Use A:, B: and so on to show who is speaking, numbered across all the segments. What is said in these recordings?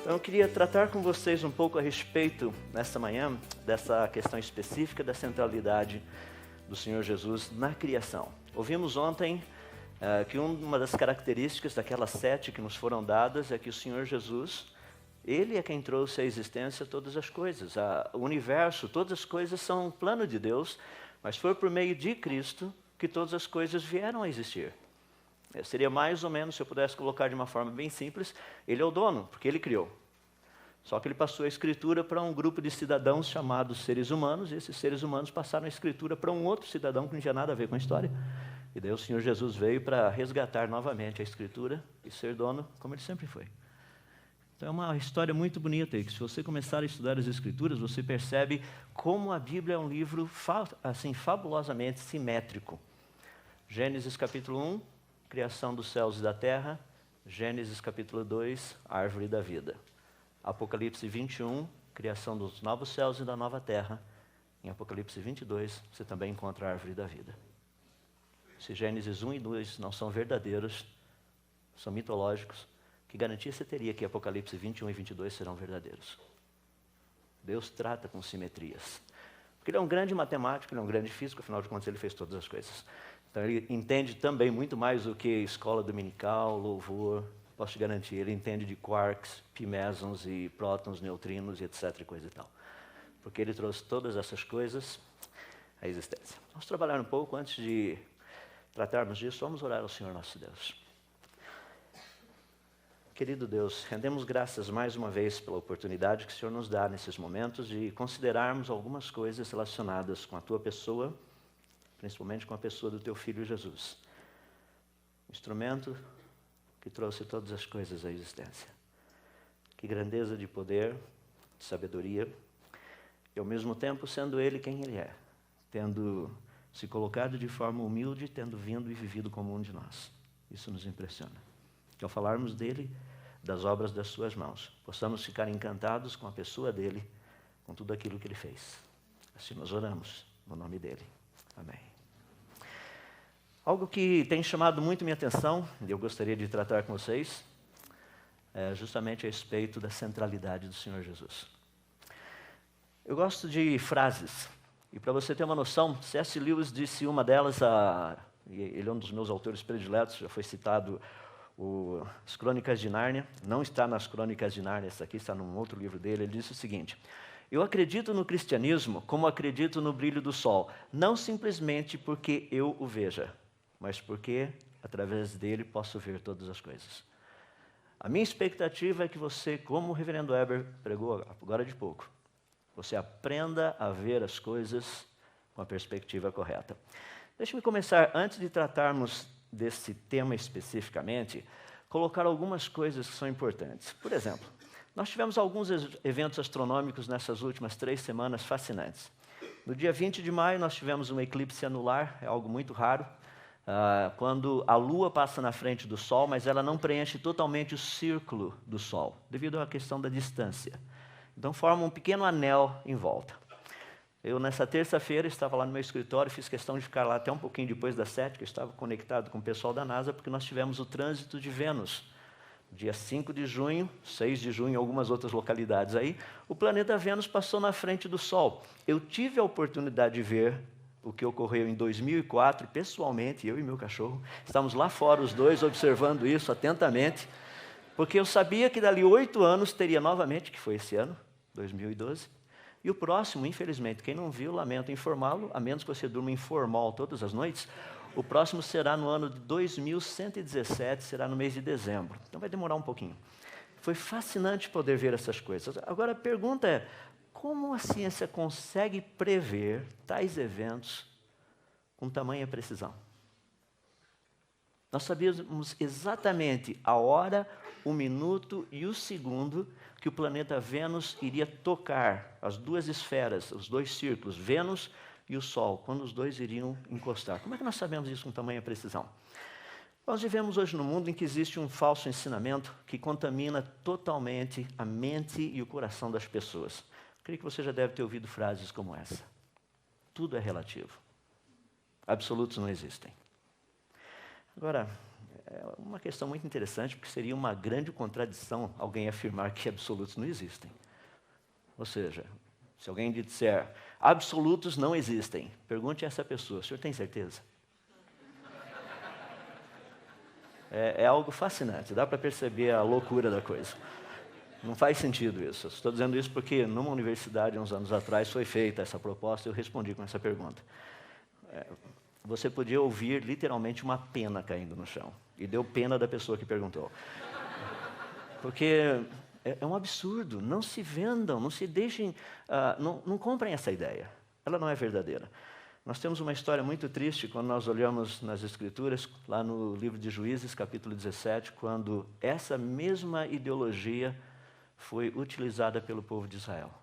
A: Então, eu queria tratar com vocês um pouco a respeito, nesta manhã, dessa questão específica da centralidade do Senhor Jesus na criação. Ouvimos ontem que uma das características daquelas 7 que nos foram dadas é que o Senhor Jesus, Ele é quem trouxe à existência todas as coisas. O universo, todas as coisas são um plano de Deus, mas foi por meio de Cristo que todas as coisas vieram a existir. Seria mais ou menos, se eu pudesse colocar de uma forma bem simples, Ele é o dono, porque Ele criou. Só que Ele passou a escritura para um grupo de cidadãos chamados seres humanos, e esses seres humanos passaram a escritura para um outro cidadão que não tinha nada a ver com a história. E daí o Senhor Jesus veio para resgatar novamente a escritura e ser dono como Ele sempre foi. Então é uma história muito bonita, e que se você começar a estudar as escrituras, você percebe como a Bíblia é um livro assim, fabulosamente simétrico. Gênesis capítulo 1, criação dos céus e da terra. Gênesis capítulo 2, árvore da vida. Apocalipse 21, criação dos novos céus e da nova terra. Em Apocalipse 22, você também encontra a árvore da vida. Se Gênesis 1 e 2 não são verdadeiros, são mitológicos, que garantia você teria que Apocalipse 21 e 22 serão verdadeiros? Deus trata com simetrias. Porque Ele é um grande matemático, Ele é um grande físico, afinal de contas Ele fez todas as coisas. Então Ele entende também muito mais do que escola dominical, louvor. Posso te garantir, Ele entende de quarks, pi mesons e prótons, neutrinos e etc. e coisa e tal. Porque Ele trouxe todas essas coisas à existência. Vamos trabalhar um pouco antes de tratarmos disso. Vamos orar ao Senhor nosso Deus. Querido Deus, rendemos graças mais uma vez pela oportunidade que o Senhor nos dá nesses momentos de considerarmos algumas coisas relacionadas com a Tua pessoa, principalmente com a pessoa do Teu Filho Jesus. Instrumento que trouxe todas as coisas à existência. Que grandeza de poder, de sabedoria, e ao mesmo tempo sendo Ele quem Ele é, tendo se colocado de forma humilde, tendo vindo e vivido como um de nós. Isso nos impressiona. Que ao falarmos dele, das obras das suas mãos, possamos ficar encantados com a pessoa dele, com tudo aquilo que ele fez. Assim nós oramos, no nome dele. Amém. Algo que tem chamado muito minha atenção, e eu gostaria de tratar com vocês, é justamente a respeito da centralidade do Senhor Jesus. Eu gosto de frases, e para você ter uma noção, C.S. Lewis disse uma delas, ele é um dos meus autores prediletos, já foi citado as Crônicas de Nárnia, não está nas Crônicas de Nárnia, essa aqui está num outro livro dele. Ele disse o seguinte: eu acredito no cristianismo como acredito no brilho do sol, não simplesmente porque eu o veja, mas porque através dele posso ver todas as coisas. A minha expectativa é que você, como o reverendo Weber pregou agora de pouco, você aprenda a ver as coisas com a perspectiva correta. Deixe-me começar, antes de tratarmos desse tema especificamente, colocar algumas coisas que são importantes. Por exemplo, nós tivemos alguns eventos astronômicos nessas últimas 3 semanas fascinantes. No dia 20 de maio, nós tivemos um eclipse anular, é algo muito raro, quando a Lua passa na frente do Sol, mas ela não preenche totalmente o círculo do Sol, devido à questão da distância. Então, forma um pequeno anel em volta. Eu, nessa terça-feira, estava lá no meu escritório, fiz questão de ficar lá até um pouquinho depois das 7, que eu estava conectado com o pessoal da NASA, porque nós tivemos o trânsito de Vênus. Dia 5 de junho, 6 de junho, algumas outras localidades aí, o planeta Vênus passou na frente do Sol. Eu tive a oportunidade de ver o que ocorreu em 2004, pessoalmente, eu e meu cachorro. Estávamos lá fora, os dois, observando isso atentamente, porque eu sabia que dali 8 anos teria novamente, que foi esse ano, 2012, e o próximo, infelizmente, quem não viu, lamento informá-lo, a menos que você durma informal todas as noites, o próximo será no ano de 2117, será no mês de dezembro. Então vai demorar um pouquinho. Foi fascinante poder ver essas coisas. Agora a pergunta é, como a ciência consegue prever tais eventos com tamanha precisão? Nós sabíamos exatamente a hora, o minuto e o segundo que o planeta Vênus iria tocar as 2 esferas, os 2 círculos, Vênus e o Sol, quando os 2 iriam encostar. Como é que nós sabemos isso com tamanha precisão? Nós vivemos hoje num mundo em que existe um falso ensinamento que contamina totalmente a mente e o coração das pessoas. Creio que você já deve ter ouvido frases como essa. Tudo é relativo. Absolutos não existem. Agora, é uma questão muito interessante, porque seria uma grande contradição alguém afirmar que absolutos não existem. Ou seja, se alguém disser, absolutos não existem, pergunte a essa pessoa, o senhor tem certeza? É algo fascinante, dá para perceber a loucura da coisa. Não faz sentido isso. Estou dizendo isso porque numa universidade, uns anos atrás, foi feita essa proposta e eu respondi com essa pergunta. Você podia ouvir literalmente uma pena caindo no chão. E deu pena da pessoa que perguntou. Porque é um absurdo. Não se vendam, não se deixem, não comprem essa ideia. Ela não é verdadeira. Nós temos uma história muito triste quando nós olhamos nas Escrituras, lá no livro de Juízes, capítulo 17, quando essa mesma ideologia foi utilizada pelo povo de Israel.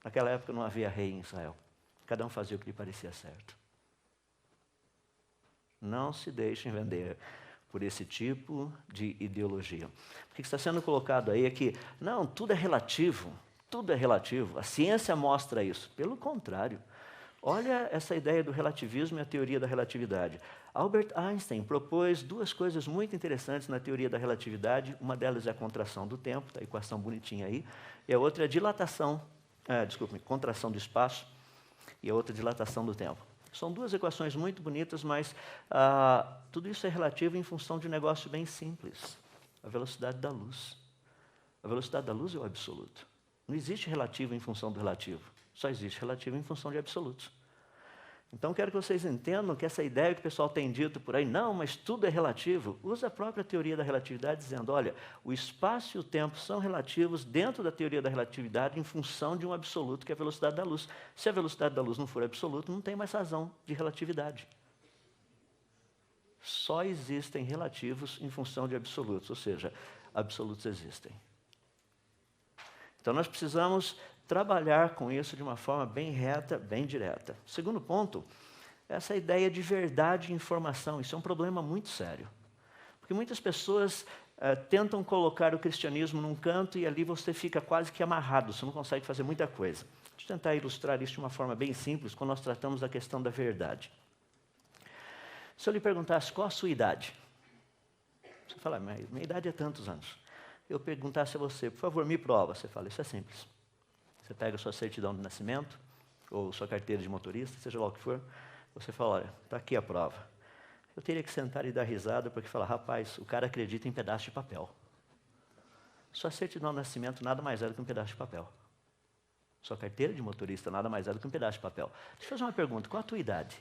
A: Naquela época não havia rei em Israel. Cada um fazia o que lhe parecia certo. Não se deixem vender por esse tipo de ideologia. O que está sendo colocado aí é que, não, tudo é relativo, a ciência mostra isso. Pelo contrário, olha essa ideia do relativismo e a teoria da relatividade. Albert Einstein propôs duas coisas muito interessantes na teoria da relatividade. Uma delas é a contração do tempo, tá a equação bonitinha aí, e a outra é a contração do espaço, e a outra dilatação do tempo. São duas equações muito bonitas, mas tudo isso é relativo em função de um negócio bem simples. A velocidade da luz. A velocidade da luz é o absoluto. Não existe relativo em função do relativo. Só existe relativo em função de absolutos. Então, quero que vocês entendam que essa ideia que o pessoal tem dito por aí, não, mas tudo é relativo, usa a própria teoria da relatividade dizendo, olha, o espaço e o tempo são relativos dentro da teoria da relatividade em função de um absoluto, que é a velocidade da luz. Se a velocidade da luz não for absoluta, não tem mais razão de relatividade. Só existem relativos em função de absolutos, ou seja, absolutos existem. Então, nós precisamos trabalhar com isso de uma forma bem reta, bem direta. Segundo ponto, essa ideia de verdade e informação. Isso é um problema muito sério. Porque muitas pessoas tentam colocar o cristianismo num canto e ali você fica quase que amarrado, você não consegue fazer muita coisa. Deixa eu tentar ilustrar isso de uma forma bem simples, quando nós tratamos da questão da verdade. Se eu lhe perguntasse qual a sua idade, você fala, mas minha idade é tantos anos. Eu perguntasse a você, por favor, me prova. Você fala, isso é simples. Você pega a sua certidão de nascimento, ou sua carteira de motorista, seja lá o que for, você fala, olha, está aqui a prova. Eu teria que sentar e dar risada, porque falar, rapaz, o cara acredita em pedaço de papel. Sua certidão de nascimento nada mais é do que um pedaço de papel. Sua carteira de motorista nada mais é do que um pedaço de papel. Deixa eu fazer uma pergunta, qual a tua idade?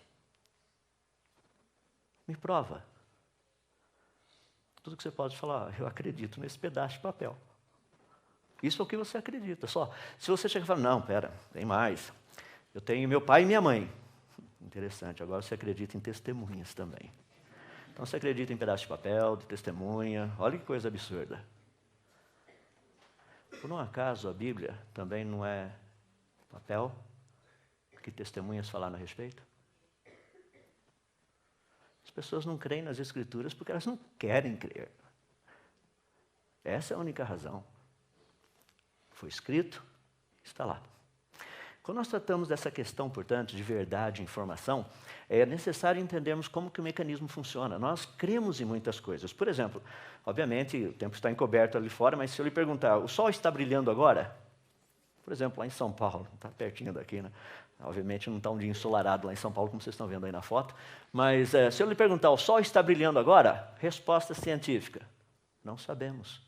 A: Me prova. Tudo que você pode falar, eu acredito nesse pedaço de papel. Isso é o que você acredita, só. Se você chega e fala, não, pera, tem mais. Eu tenho meu pai e minha mãe. Interessante, agora você acredita em testemunhas também. Então você acredita em pedaço de papel, de testemunha, olha que coisa absurda. Por um acaso a Bíblia também não é papel que testemunhas falaram a respeito? As pessoas não creem nas Escrituras porque elas não querem crer. Essa é a única razão. Foi escrito, está lá. Quando nós tratamos dessa questão, portanto, de verdade e informação, é necessário entendermos como que o mecanismo funciona. Nós cremos em muitas coisas. Por exemplo, obviamente, o tempo está encoberto ali fora, mas se eu lhe perguntar, o sol está brilhando agora? Por exemplo, lá em São Paulo, está pertinho daqui, né? Obviamente não está um dia ensolarado lá em São Paulo, como vocês estão vendo aí na foto, mas se eu lhe perguntar, o sol está brilhando agora? Resposta científica, não sabemos.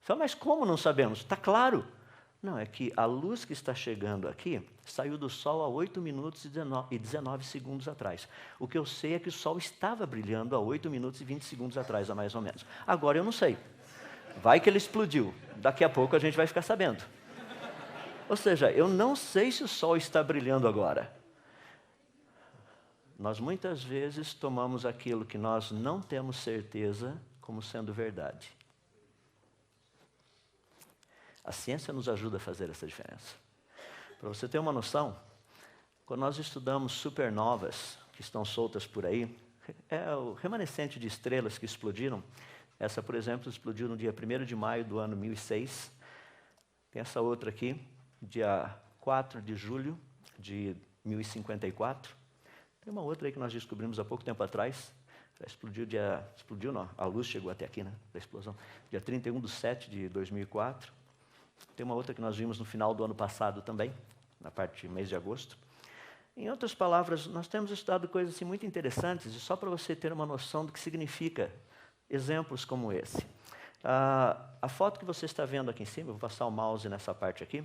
A: Fala, mas como não sabemos? Está claro. Não, é que a luz que está chegando aqui saiu do Sol há 8 minutos e 19 segundos atrás. O que eu sei é que o Sol estava brilhando há 8 minutos e 20 segundos atrás, mais ou menos. Agora eu não sei. Vai que ele explodiu. Daqui a pouco a gente vai ficar sabendo. Ou seja, eu não sei se o Sol está brilhando agora. Nós muitas vezes tomamos aquilo que nós não temos certeza como sendo verdade. A ciência nos ajuda a fazer essa diferença. Para você ter uma noção, quando nós estudamos supernovas que estão soltas por aí, é o remanescente de estrelas que explodiram. Essa, por exemplo, explodiu no dia 1º de maio do ano 1006. Tem essa outra aqui, dia 4 de julho de 1054. Tem uma outra aí que nós descobrimos há pouco tempo atrás, explodiu não, a luz chegou até aqui, né, da explosão. Dia 31/7/2004. Tem uma outra que nós vimos no final do ano passado também, na parte de mês de agosto. Em outras palavras, nós temos estudado coisas assim muito interessantes, e só para você ter uma noção do que significa exemplos como esse. A foto que você está vendo aqui em cima, eu vou passar o mouse nessa parte aqui,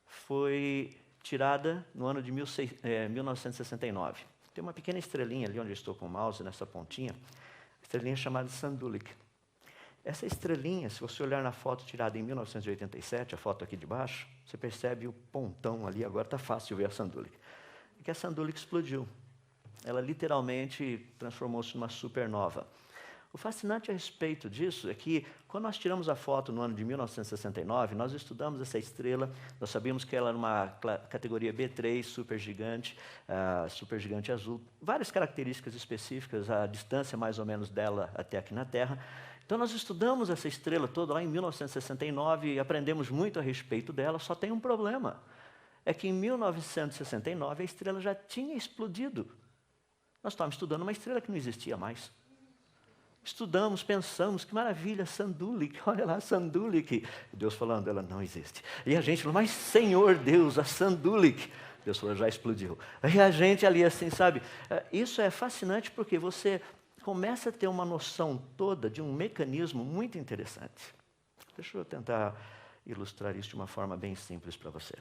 A: foi tirada no ano de 1969. Tem uma pequena estrelinha ali onde eu estou com o mouse, nessa pontinha, estrelinha chamada Sandulic. Essa estrelinha, se você olhar na foto tirada em 1987, a foto aqui de baixo, você percebe o pontão ali, agora está fácil ver a Sandulic. É que a Sandulic explodiu. Ela literalmente transformou-se numa supernova. O fascinante a respeito disso é que, quando nós tiramos a foto no ano de 1969, nós estudamos essa estrela, nós sabíamos que ela era uma categoria B3, supergigante azul, várias características específicas, a distância mais ou menos dela até aqui na Terra. Então, nós estudamos essa estrela toda lá em 1969 e aprendemos muito a respeito dela, só tem um problema. É que em 1969 a estrela já tinha explodido. Nós estávamos estudando uma estrela que não existia mais. Estudamos, pensamos, que maravilha, Sandulic, olha lá, Sandulic. Deus falando, ela não existe. E a gente falou, mas Senhor Deus, a Sandulic. Deus falou, já explodiu. E a gente ali assim, sabe, isso é fascinante porque você começa a ter uma noção toda de um mecanismo muito interessante. Deixa eu tentar ilustrar isso de uma forma bem simples para você.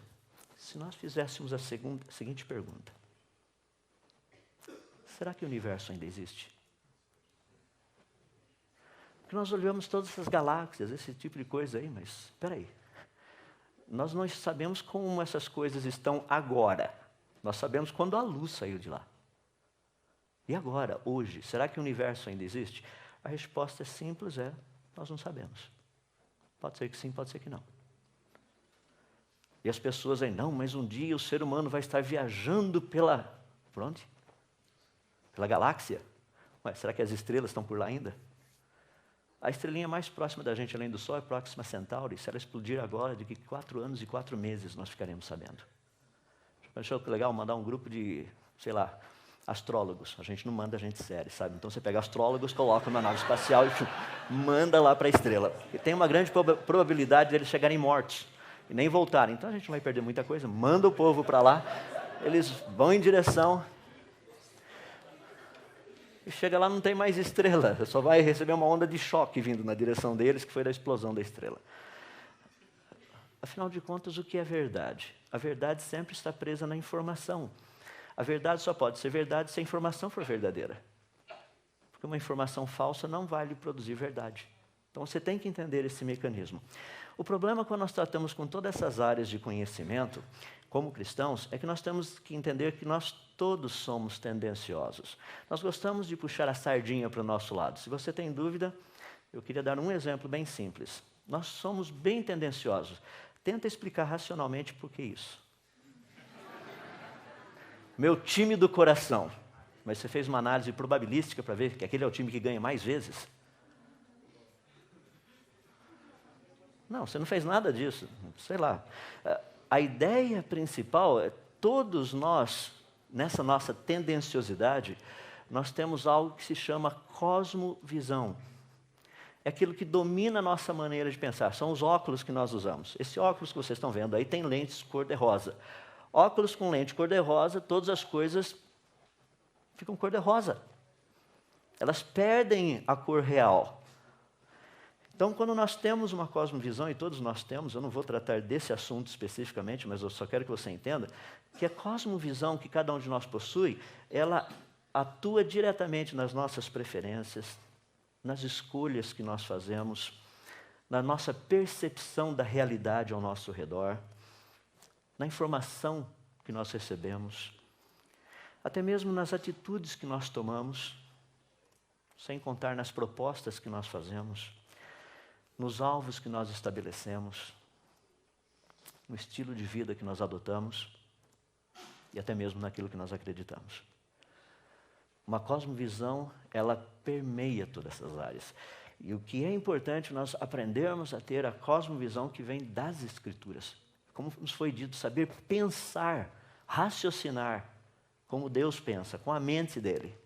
A: Se nós fizéssemos a seguinte pergunta, será que o universo ainda existe? Porque nós olhamos todas essas galáxias, esse tipo de coisa aí, mas espera aí. Nós não sabemos como essas coisas estão agora. Nós sabemos quando a luz saiu de lá. E agora, hoje, será que o universo ainda existe? A resposta é simples, nós não sabemos. Pode ser que sim, pode ser que não. E as pessoas aí, não, mas um dia o ser humano vai estar viajando por onde? Pela galáxia. Ué, será que as estrelas estão por lá ainda? A estrelinha mais próxima da gente, além do Sol, é Próxima Centauri. Se ela explodir agora, de que 4 anos e 4 meses nós ficaremos sabendo. Achou que legal mandar um grupo de, astrólogos. A gente não manda gente séria, sabe? Então você pega astrólogos, coloca numa nave espacial e manda lá para a estrela. E tem uma grande probabilidade deles chegarem mortos e nem voltarem. Então a gente não vai perder muita coisa. Manda o povo para lá, eles vão em direção. E chega lá, não tem mais estrela, só vai receber uma onda de choque vindo na direção deles, que foi da explosão da estrela. Afinal de contas, o que é verdade? A verdade sempre está presa na informação. A verdade só pode ser verdade se a informação for verdadeira. Porque uma informação falsa não vai lhe produzir verdade. Então você tem que entender esse mecanismo. O problema quando nós tratamos com todas essas áreas de conhecimento, como cristãos, é que nós temos que entender que nós todos somos tendenciosos. Nós gostamos de puxar a sardinha para o nosso lado. Se você tem dúvida, eu queria dar um exemplo bem simples. Nós somos bem tendenciosos. Tenta explicar racionalmente por que isso. Meu time do coração. Mas você fez uma análise probabilística para ver que aquele é o time que ganha mais vezes? Não, você não fez nada disso. Sei lá. A ideia principal é todos nós, nessa nossa tendenciosidade, nós temos algo que se chama cosmovisão. É aquilo que domina a nossa maneira de pensar. São os óculos que nós usamos. Esse óculos que vocês estão vendo aí tem lentes cor-de-rosa. Óculos com lente cor-de-rosa, todas as coisas ficam cor-de-rosa. Elas perdem a cor real. Então, quando nós temos uma cosmovisão, e todos nós temos, eu não vou tratar desse assunto especificamente, mas eu só quero que você entenda, que a cosmovisão que cada um de nós possui, ela atua diretamente nas nossas preferências, nas escolhas que nós fazemos, na nossa percepção da realidade ao nosso redor, na informação que nós recebemos, até mesmo nas atitudes que nós tomamos, sem contar nas propostas que nós fazemos, nos alvos que nós estabelecemos, no estilo de vida que nós adotamos e até mesmo naquilo que nós acreditamos. Uma cosmovisão, ela permeia todas essas áreas. E o que é importante nós aprendermos a ter a cosmovisão que vem das Escrituras. Como nos foi dito, saber pensar, raciocinar como Deus pensa, com a mente dele.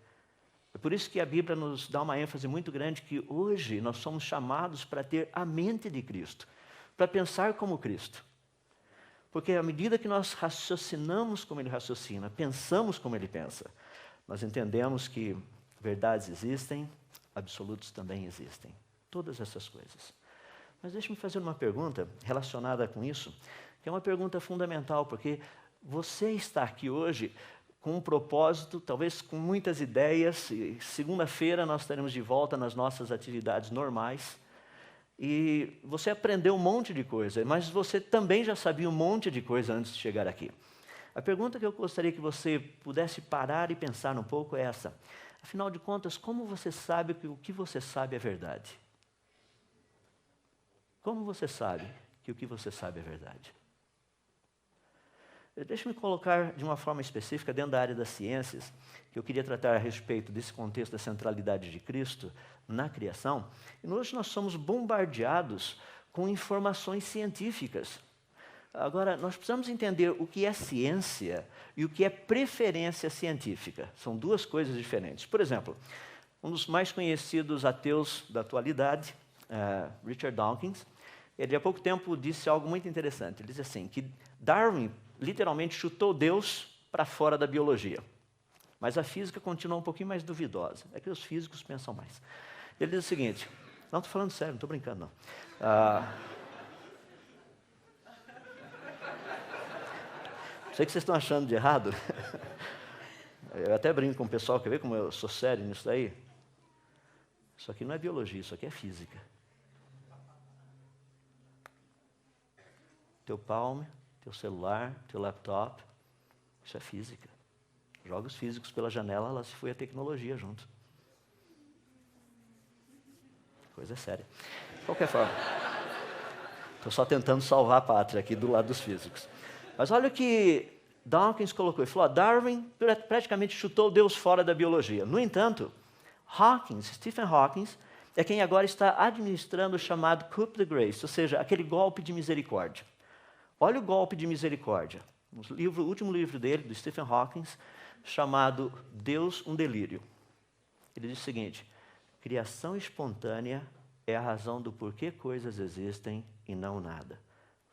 A: É por isso que a Bíblia nos dá uma ênfase muito grande que hoje nós somos chamados para ter a mente de Cristo, para pensar como Cristo. Porque à medida que nós raciocinamos como Ele raciocina, pensamos como Ele pensa, nós entendemos que verdades existem, absolutos também existem. Todas essas coisas. Mas deixe-me fazer uma pergunta relacionada com isso, que é uma pergunta fundamental, porque você está aqui hoje com um propósito, talvez com muitas ideias, e segunda-feira nós estaremos de volta nas nossas atividades normais, e você aprendeu um monte de coisa, mas você também já sabia um monte de coisa antes de chegar aqui. A pergunta que eu gostaria que você pudesse parar e pensar um pouco é essa. Afinal de contas, como você sabe que o que você sabe é verdade? Como você sabe que o que você sabe é verdade? Deixa-me colocar de uma forma específica dentro da área das ciências, que eu queria tratar a respeito desse contexto da centralidade de Cristo na criação. E hoje nós somos bombardeados com informações científicas. Agora, nós precisamos entender o que é ciência e o que é preferência científica. São duas coisas diferentes. Por exemplo, um dos mais conhecidos ateus da atualidade, Richard Dawkins, ele há pouco tempo disse algo muito interessante. Ele disse assim, que Darwin literalmente chutou Deus para fora da biologia. Mas a física continua um pouquinho mais duvidosa. É que os físicos pensam mais. Ele diz o seguinte, não estou falando sério, não estou brincando não. Sei que vocês estão achando de errado. Eu até brinco com o pessoal, quer ver como eu sou sério nisso daí? Isso aqui não é biologia, isso aqui é física. Teu palme, teu celular, teu laptop, isso é física. Joga os físicos pela janela, lá se foi a tecnologia junto. Coisa séria. De qualquer forma, estou só tentando salvar a pátria aqui do lado dos físicos. Mas olha o que Dawkins colocou. Ele falou, Darwin praticamente chutou Deus fora da biologia. No entanto, Stephen Hawking, é quem agora está administrando o chamado coup de grace, ou seja, aquele golpe de misericórdia. Olha o golpe de misericórdia. O último livro dele, do Stephen Hawking, chamado Deus, um Delírio. Ele diz o seguinte, criação espontânea é a razão do porquê coisas existem e não nada.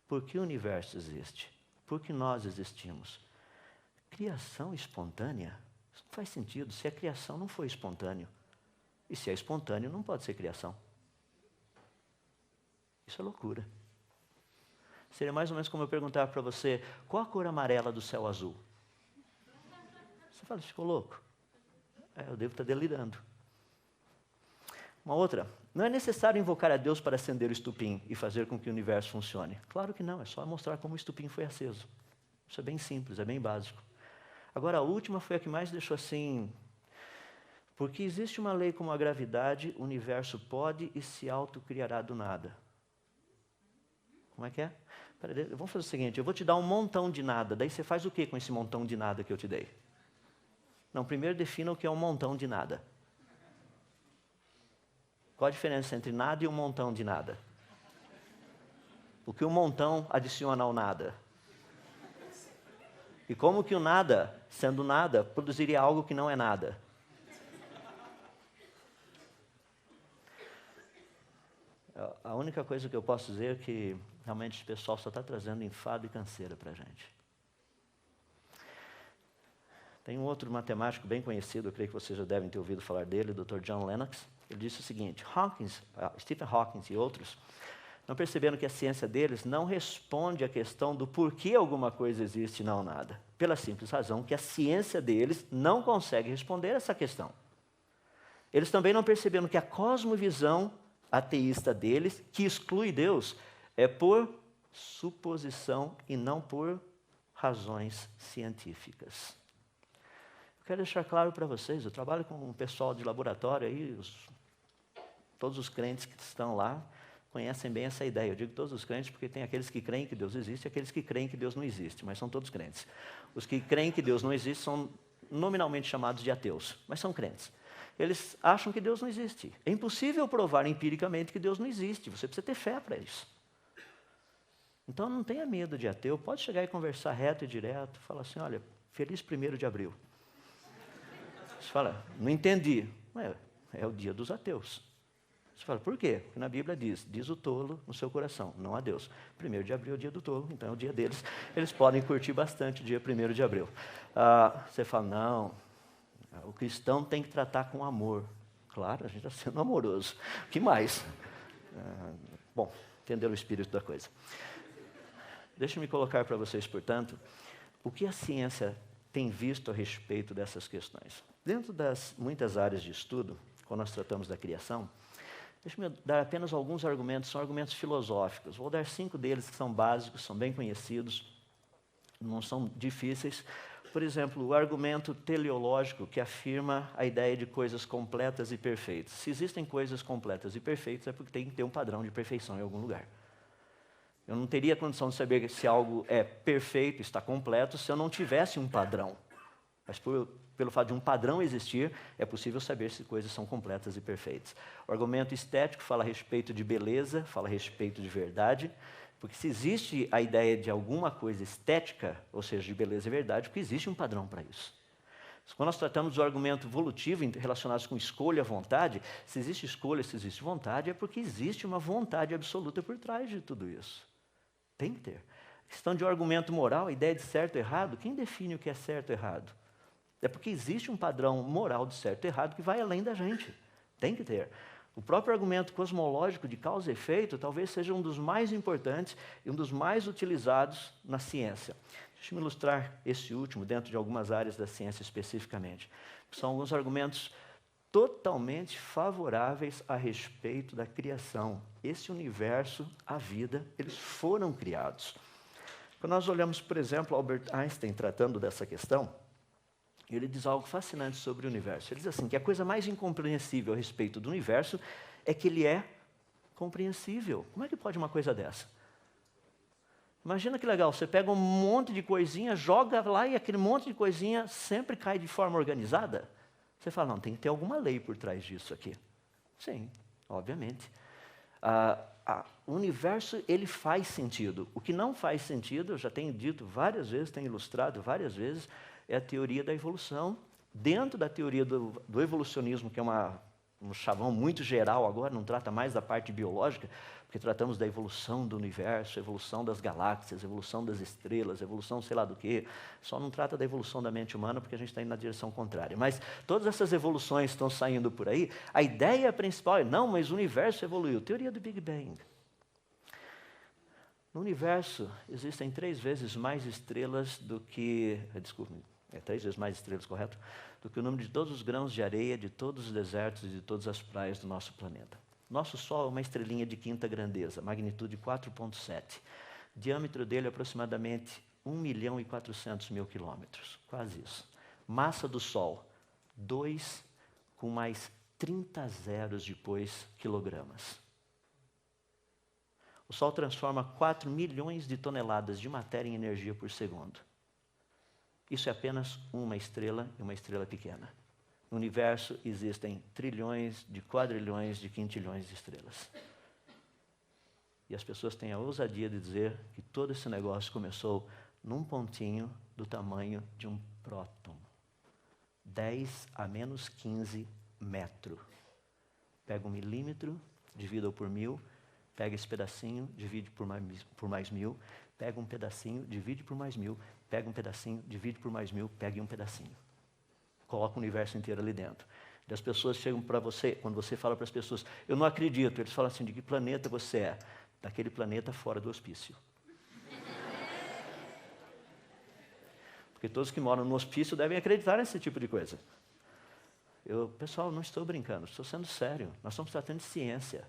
A: Por que o universo existe? Por que nós existimos? Criação espontânea? Isso não faz sentido se a criação não foi espontânea. E se é espontâneo, não pode ser criação. Isso é loucura. Seria mais ou menos como eu perguntar para você, qual a cor amarela do céu azul? Você fala, ficou louco? Eu devo estar delirando. Uma outra, não é necessário invocar a Deus para acender o estupim e fazer com que o universo funcione. Claro que não, é só mostrar como o estupim foi aceso. Isso é bem simples, é bem básico. Agora, a última foi a que mais deixou assim... Porque existe uma lei como a gravidade, o universo pode e se autocriará do nada. Como é que é? Peraí, vamos fazer o seguinte, eu vou te dar um montão de nada, daí você faz o que com esse montão de nada que eu te dei? Não, primeiro defina o que é um montão de nada. Qual a diferença entre nada e um montão de nada? O que um montão adiciona ao nada? E como que o nada, sendo nada, produziria algo que não é nada? A única coisa que eu posso dizer é que realmente esse pessoal só está trazendo enfado e canseira para a gente. Tem um outro matemático bem conhecido, eu creio que vocês já devem ter ouvido falar dele, o Dr. John Lennox. Ele disse o seguinte, Stephen Hawking e outros não perceberam que a ciência deles não responde à questão do porquê alguma coisa existe e não nada. Pela simples razão que a ciência deles não consegue responder essa questão. Eles também não perceberam que a cosmovisão ateísta deles, que exclui Deus, é por suposição e não por razões científicas. Eu quero deixar claro para vocês, eu trabalho com um pessoal de laboratório aí, todos os crentes que estão lá conhecem bem essa ideia. Eu digo todos os crentes porque tem aqueles que creem que Deus existe e aqueles que creem que Deus não existe, mas são todos crentes. Os que creem que Deus não existe são nominalmente chamados de ateus, mas são crentes. Eles acham que Deus não existe. É impossível provar empiricamente que Deus não existe, você precisa ter fé para isso. Então não tenha medo de ateu, pode chegar e conversar reto e direto, falar assim, olha, feliz 1º de abril. Você fala, não entendi. É o dia dos ateus. Você fala, por quê? Porque na Bíblia diz o tolo no seu coração, não a Deus. 1º de abril é o dia do tolo, então é o dia deles. Eles podem curtir bastante o dia 1º de abril. Você fala, não, o cristão tem que tratar com amor. Claro, a gente está sendo amoroso. O que mais? Bom, entenderam o espírito da coisa. Deixe-me colocar para vocês, portanto, o que a ciência tem visto a respeito dessas questões. Dentro das muitas áreas de estudo, quando nós tratamos da criação, deixe-me dar apenas alguns argumentos, são argumentos filosóficos. Vou dar 5 deles que são básicos, são bem conhecidos, não são difíceis. Por exemplo, o argumento teleológico, que afirma a ideia de coisas completas e perfeitas. Se existem coisas completas e perfeitas, é porque tem que ter um padrão de perfeição em algum lugar. Eu não teria condição de saber se algo é perfeito, está completo, se eu não tivesse um padrão. Mas pelo fato de um padrão existir, é possível saber se coisas são completas e perfeitas. O argumento estético fala a respeito de beleza, fala a respeito de verdade, porque se existe a ideia de alguma coisa estética, ou seja, de beleza e verdade, porque existe um padrão para isso. Quando nós tratamos do argumento evolutivo relacionado com escolha e vontade, se existe escolha, se existe vontade, é porque existe uma vontade absoluta por trás de tudo isso. Tem que ter. A questão de um argumento moral, a ideia de certo e errado, quem define o que é certo e errado? É porque existe um padrão moral de certo e errado que vai além da gente. Tem que ter. O próprio argumento cosmológico de causa e efeito talvez seja um dos mais importantes e um dos mais utilizados na ciência. Deixa-me ilustrar esse último dentro de algumas áreas da ciência especificamente. São alguns argumentos totalmente favoráveis a respeito da criação. Esse universo, a vida, eles foram criados. Quando nós olhamos, por exemplo, Albert Einstein tratando dessa questão, ele diz algo fascinante sobre o universo. Ele diz assim, que a coisa mais incompreensível a respeito do universo é que ele é compreensível. Como é que pode uma coisa dessa? Imagina que legal, você pega um monte de coisinha, joga lá e aquele monte de coisinha sempre cai de forma organizada. Você fala, não, tem que ter alguma lei por trás disso aqui. Sim, obviamente. O universo, ele faz sentido. O que não faz sentido, eu já tenho dito várias vezes, tenho ilustrado várias vezes, é a teoria da evolução. Dentro da teoria do evolucionismo, que é um chavão muito geral agora, não trata mais da parte biológica, porque tratamos da evolução do universo, evolução das galáxias, evolução das estrelas, evolução sei lá do quê. Só não trata da evolução da mente humana, porque a gente está indo na direção contrária. Mas todas essas evoluções estão saindo por aí. A ideia principal é, não, mas o universo evoluiu. Teoria do Big Bang. No universo, existem 3 vezes mais estrelas do que... Desculpe, 3 vezes mais estrelas, correto? Do que o número de todos os grãos de areia, de todos os desertos e de todas as praias do nosso planeta. Nosso Sol é uma estrelinha de 5ª grandeza, magnitude 4,7. O diâmetro dele é aproximadamente 1.400.000 quilômetros, quase isso. Massa do Sol, 2 com mais 30 zeros depois quilogramas. O Sol transforma 4 milhões de toneladas de matéria em energia por segundo. Isso é apenas uma estrela e uma estrela pequena. No universo existem trilhões, de quadrilhões, de quintilhões de estrelas. E as pessoas têm a ousadia de dizer que todo esse negócio começou num pontinho do tamanho de um próton. 10 a menos 15 metro. Pega 1 milímetro, divida por 1000, pega esse pedacinho, divide por mais 1000, pega um pedacinho, divide por mais 1000, pega um pedacinho, divide por mais 1000, pega um pedacinho. Coloca o universo inteiro ali dentro. E as pessoas chegam para você, quando você fala para as pessoas, eu não acredito, eles falam assim, de que planeta você é? Daquele planeta fora do hospício. Porque todos que moram no hospício devem acreditar nesse tipo de coisa. Pessoal, não estou brincando, estou sendo sério. Nós estamos tratando de ciência.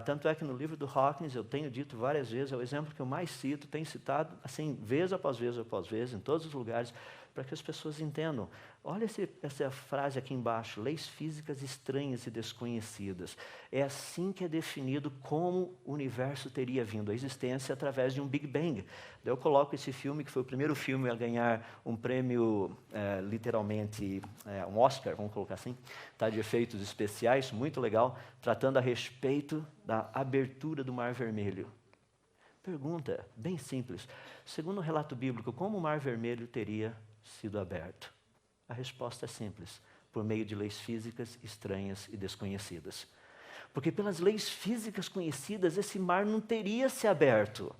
A: Tanto é que no livro do Hawkins, eu tenho dito várias vezes, é o exemplo que eu mais cito, tenho citado, assim, vez após vez, em todos os lugares, para que as pessoas entendam. Olha essa frase aqui embaixo, leis físicas estranhas e desconhecidas. É assim que é definido como o universo teria vindo à existência através de um Big Bang. Daí eu coloco esse filme, que foi o primeiro filme a ganhar um prêmio, literalmente, um Oscar, vamos colocar assim, tá, de efeitos especiais, muito legal, tratando a respeito da abertura do Mar Vermelho. Pergunta, bem simples. Segundo o relato bíblico, como o Mar Vermelho teria sido aberto? A resposta é simples: por meio de leis físicas estranhas e desconhecidas. Porque pelas leis físicas conhecidas, esse mar não teria se aberto.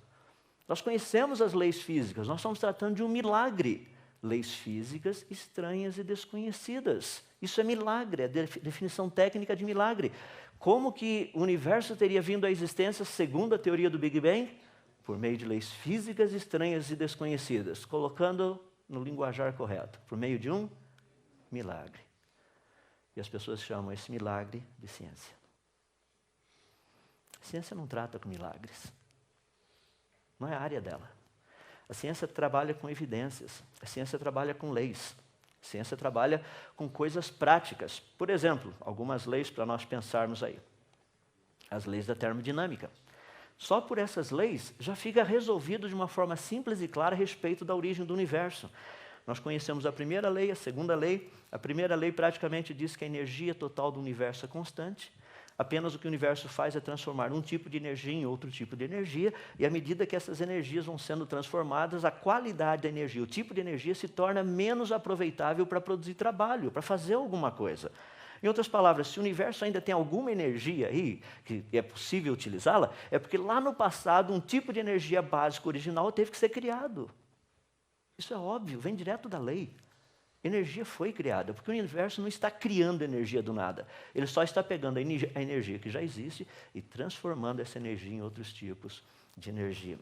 A: Nós conhecemos as leis físicas, nós estamos tratando de um milagre. Leis físicas estranhas e desconhecidas. Isso é milagre, é a definição técnica de milagre. Como que o universo teria vindo à existência segundo a teoria do Big Bang? Por meio de leis físicas estranhas e desconhecidas, colocando no linguajar correto, por meio de um milagre. E as pessoas chamam esse milagre de ciência. A ciência não trata com milagres. Não é a área dela. A ciência trabalha com evidências. A ciência trabalha com leis. A ciência trabalha com coisas práticas. Por exemplo, algumas leis para nós pensarmos aí. As leis da termodinâmica. Só por essas leis já fica resolvido de uma forma simples e clara a respeito da origem do universo. Nós conhecemos a primeira lei, a segunda lei. A primeira lei praticamente diz que a energia total do universo é constante. Apenas o que o universo faz é transformar um tipo de energia em outro tipo de energia, e à medida que essas energias vão sendo transformadas, a qualidade da energia, o tipo de energia se torna menos aproveitável para produzir trabalho, para fazer alguma coisa. Em outras palavras, se o universo ainda tem alguma energia aí, que é possível utilizá-la, é porque lá no passado um tipo de energia básica original teve que ser criado. Isso é óbvio, vem direto da lei. Energia foi criada, porque o universo não está criando energia do nada. Ele só está pegando a energia que já existe e transformando essa energia em outros tipos de energia.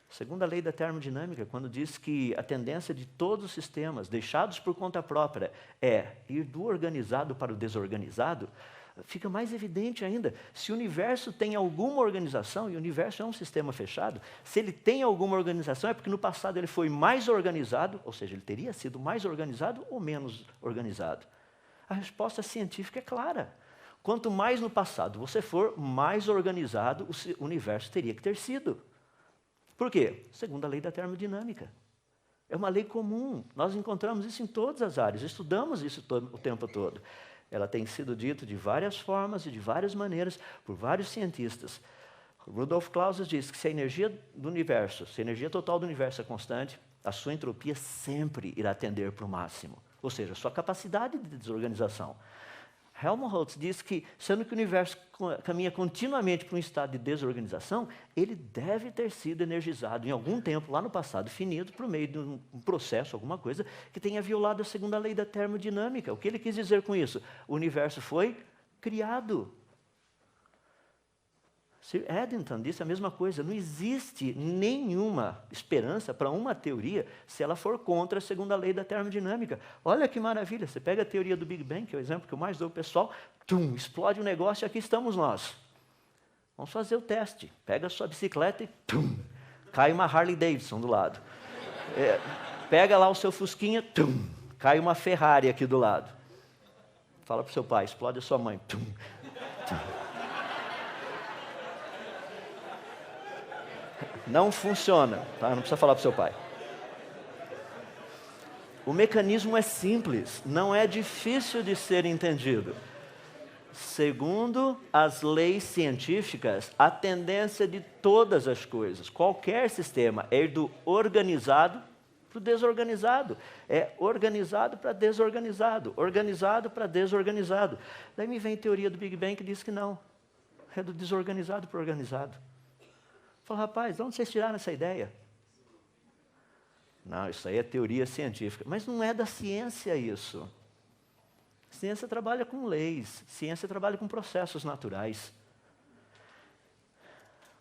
A: Segundo a lei da termodinâmica, quando diz que a tendência de todos os sistemas deixados por conta própria é ir do organizado para o desorganizado, fica mais evidente ainda. Se o universo tem alguma organização, e o universo é um sistema fechado, se ele tem alguma organização é porque no passado ele foi mais organizado, ou seja, ele teria sido mais organizado ou menos organizado. A resposta científica é clara. Quanto mais no passado você for, mais organizado o universo teria que ter sido. Por quê? Segundo a lei da termodinâmica. É uma lei comum. Nós encontramos isso em todas as áreas, estudamos isso o tempo todo. Ela tem sido dita de várias formas e de várias maneiras por vários cientistas. Rudolf Clausius diz que se a energia do universo, se a energia total do universo é constante, a sua entropia sempre irá tender para o máximo. Ou seja, a sua capacidade de desorganização. Helmholtz diz que, sendo que o universo caminha continuamente para um estado de desorganização, ele deve ter sido energizado em algum tempo, lá no passado finito, por meio de um processo, alguma coisa, que tenha violado a segunda lei da termodinâmica. O que ele quis dizer com isso? O universo foi criado. Sir Eddington disse a mesma coisa. Não existe nenhuma esperança para uma teoria se ela for contra a segunda lei da termodinâmica. Olha que maravilha, você pega a teoria do Big Bang, que é o exemplo que eu mais dou ao pessoal, explode o negócio e aqui estamos nós. Vamos fazer o teste. Pega a sua bicicleta e cai uma Harley Davidson do lado. Pega lá o seu Fusquinha, cai uma Ferrari aqui do lado. Fala para o seu pai, explode a sua mãe. Não funciona, tá? Não precisa falar para o seu pai. O mecanismo é simples, não é difícil de ser entendido. Segundo as leis científicas, a tendência de todas as coisas, qualquer sistema, é ir do organizado para o desorganizado. É organizado para desorganizado, organizado para desorganizado. Daí me vem a teoria do Big Bang que diz que não. É do desorganizado para o organizado. Fala, rapaz, de onde vocês tiraram essa ideia? Não, isso aí é teoria científica. Mas não é da ciência isso. Ciência trabalha com leis, ciência trabalha com processos naturais.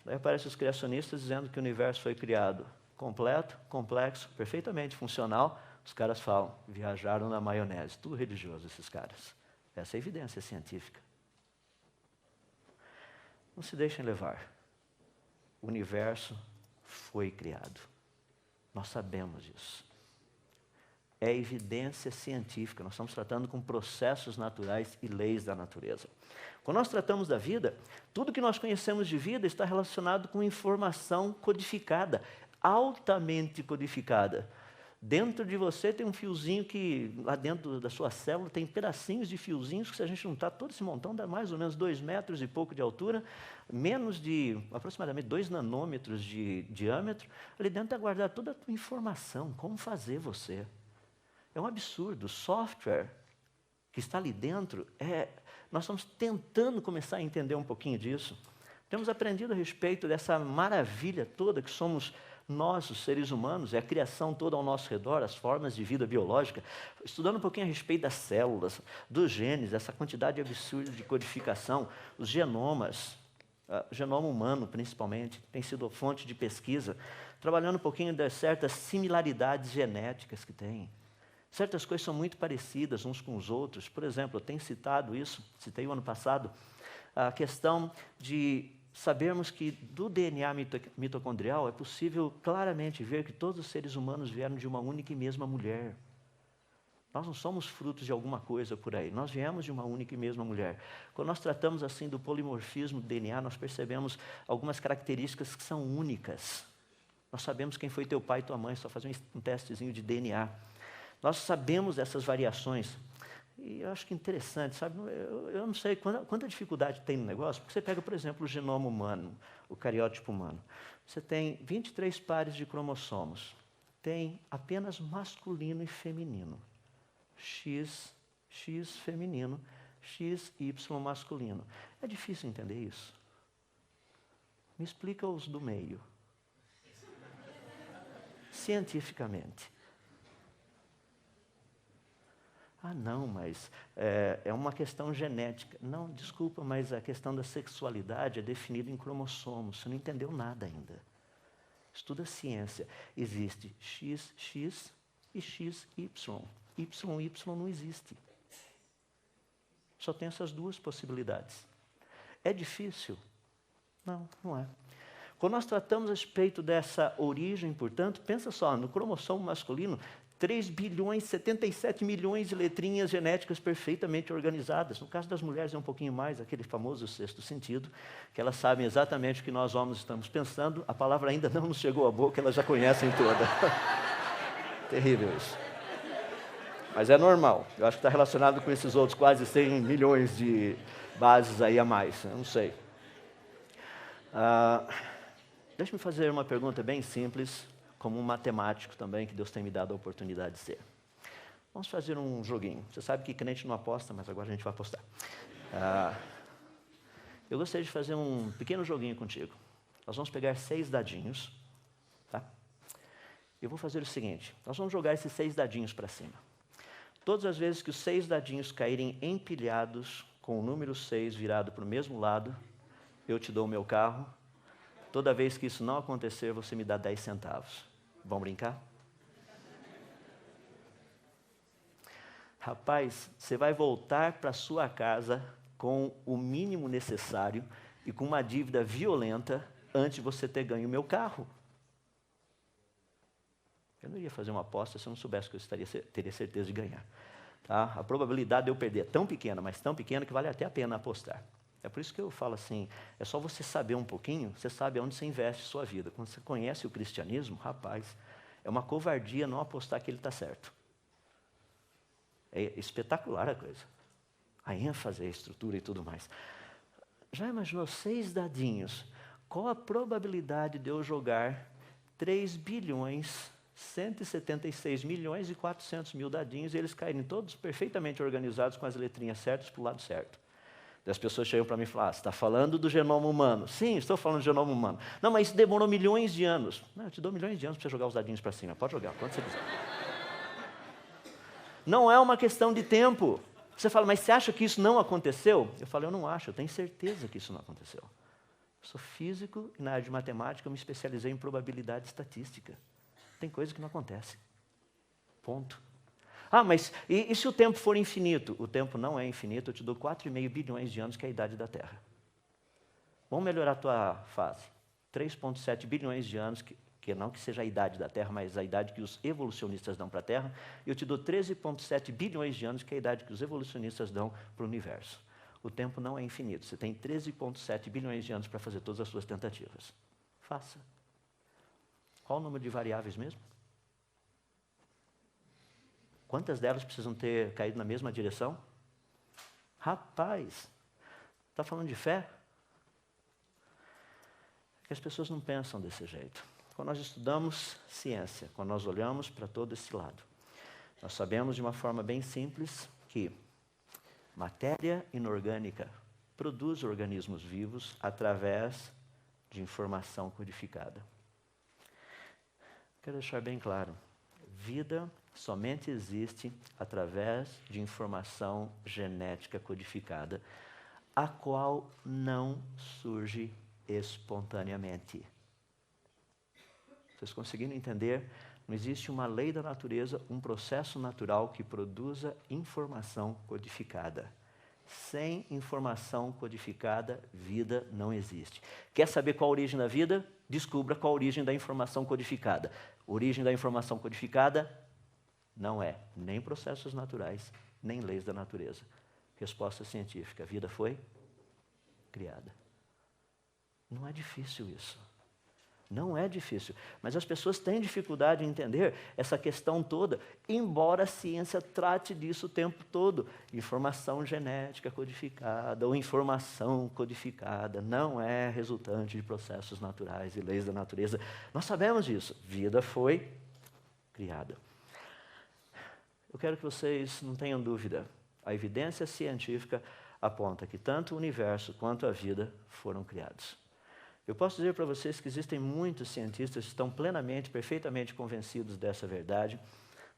A: Daí aparecem os criacionistas dizendo que o universo foi criado completo, complexo, perfeitamente funcional. Os caras falam, viajaram na maionese. Tudo religioso esses caras. Essa é a evidência científica. Não se deixem levar. O universo foi criado. Nós sabemos disso. É evidência científica. Nós estamos tratando com processos naturais e leis da natureza. Quando nós tratamos da vida, tudo que nós conhecemos de vida está relacionado com informação codificada, altamente codificada. Dentro de você tem um fiozinho que, lá dentro da sua célula, tem pedacinhos de fiozinhos que, se a gente juntar todo esse montão, dá mais ou menos 2 metros e pouco de altura, menos de, aproximadamente 2 nanômetros de diâmetro. Ali dentro está guardada toda a tua informação, como fazer você. É um absurdo. O software que está ali dentro, nós estamos tentando começar a entender um pouquinho disso. Temos aprendido a respeito dessa maravilha toda que somos nós, os seres humanos, é a criação toda ao nosso redor, as formas de vida biológica, estudando um pouquinho a respeito das células, dos genes, essa quantidade absurda de codificação, os genomas, o genoma humano principalmente, tem sido fonte de pesquisa, trabalhando um pouquinho das certas similaridades genéticas que tem. Certas coisas são muito parecidas uns com os outros. Por exemplo, eu tenho citado isso, citei o ano passado, a questão de sabermos que do DNA mitocondrial é possível claramente ver que todos os seres humanos vieram de uma única e mesma mulher. Nós não somos frutos de alguma coisa por aí, nós viemos de uma única e mesma mulher. Quando nós tratamos assim do polimorfismo do DNA, nós percebemos algumas características que são únicas. Nós sabemos quem foi teu pai e tua mãe, só fazer um testezinho de DNA. Nós sabemos dessas variações. E eu acho que interessante, sabe? Eu não sei quanta dificuldade tem no negócio, porque você pega, por exemplo, o genoma humano, o cariótipo humano. Você tem 23 pares de cromossomos. Tem apenas masculino e feminino. X feminino, XY masculino. É difícil entender isso. Me explica os do meio. Cientificamente. Ah, não, mas é uma questão genética. Não, desculpa, mas a questão da sexualidade é definida em cromossomos. Você não entendeu nada ainda. Estuda ciência. Existe XX e XY. YY não existe. Só tem essas duas possibilidades. É difícil? Não, não é. Quando nós tratamos a respeito dessa origem, portanto, pensa só, no cromossomo masculino, 3 bilhões, 77 milhões de letrinhas genéticas perfeitamente organizadas. No caso das mulheres é um pouquinho mais, aquele famoso sexto sentido, que elas sabem exatamente o que nós homens estamos pensando, a palavra ainda não nos chegou à boca, elas já conhecem toda. Terrível isso. Mas é normal, eu acho que está relacionado com esses outros quase 100 milhões de bases aí a mais, eu não sei. Deixa-me fazer uma pergunta bem simples, como um matemático também, que Deus tem me dado a oportunidade de ser. Vamos fazer um joguinho. Você sabe que crente não aposta, mas agora a gente vai apostar. Eu gostaria de fazer um pequeno joguinho contigo. Nós vamos pegar 6 dadinhos, tá? Eu vou fazer o seguinte, nós vamos jogar esses 6 dadinhos para cima. Todas as vezes que os 6 dadinhos caírem empilhados, com o número 6 virado para o mesmo lado, eu te dou o meu carro. Toda vez que isso não acontecer, você me dá 10 centavos. Vamos brincar? Rapaz, você vai voltar para sua casa com o mínimo necessário e com uma dívida violenta antes de você ter ganho o meu carro. Eu não ia fazer uma aposta se eu não soubesse que eu teria certeza de ganhar. Tá? A probabilidade de eu perder é tão pequena, mas tão pequena que vale até a pena apostar. É por isso que eu falo assim, é só você saber um pouquinho, você sabe aonde você investe sua vida. Quando você conhece o cristianismo, rapaz, é uma covardia não apostar que ele está certo. É espetacular a coisa. A ênfase, a estrutura e tudo mais. Já imaginou 6 dadinhos? Qual a probabilidade de eu jogar 3 bilhões, 176 milhões e 400 mil dadinhos e eles caírem todos perfeitamente organizados com as letrinhas certas para o lado certo? As pessoas chegam para mim e falam, você está falando do genoma humano? Sim, estou falando do genoma humano. Não, mas isso demorou milhões de anos. Não, eu te dou milhões de anos para você jogar os dadinhos para cima. Pode jogar, quando você quiser. Não é uma questão de tempo. Você fala, mas você acha que isso não aconteceu? Eu falo, eu não acho, eu tenho certeza que isso não aconteceu. Eu sou físico e na área de matemática eu me especializei em probabilidade estatística. Tem coisa que não acontece. Ponto. Ah, mas e se o tempo for infinito? O tempo não é infinito, eu te dou 4,5 bilhões de anos, que é a idade da Terra. Vamos melhorar a tua fase. 3,7 bilhões de anos, que não que seja a idade da Terra, mas a idade que os evolucionistas dão para a Terra, e eu te dou 13,7 bilhões de anos, que é a idade que os evolucionistas dão para o universo. O tempo não é infinito, você tem 13,7 bilhões de anos para fazer todas as suas tentativas. Faça. Qual o número de variáveis mesmo? Quantas delas precisam ter caído na mesma direção? Rapaz, está falando de fé? É que as pessoas não pensam desse jeito. Quando nós estudamos ciência, quando nós olhamos para todo esse lado, Nós sabemos de uma forma bem simples que matéria inorgânica produz organismos vivos através de informação codificada. Quero deixar bem claro, vida somente existe através de informação genética codificada, a qual não surge espontaneamente. Vocês conseguiram entender? Não existe uma lei da natureza, um processo natural que produza informação codificada. Sem informação codificada, vida não existe. Quer saber qual a origem da vida? Descubra qual a origem da informação codificada. A origem da informação codificada não é nem processos naturais, nem leis da natureza. Resposta científica: a vida foi criada. Não é difícil isso. Não é difícil, mas as pessoas têm dificuldade em entender essa questão toda, embora a ciência trate disso o tempo todo. Informação genética codificada ou informação codificada não é resultante de processos naturais e leis da natureza. Nós sabemos disso. Vida foi criada. Eu quero que vocês não tenham dúvida. A evidência científica aponta que tanto o universo quanto a vida foram criados. Eu posso dizer para vocês que existem muitos cientistas que estão plenamente, perfeitamente convencidos dessa verdade.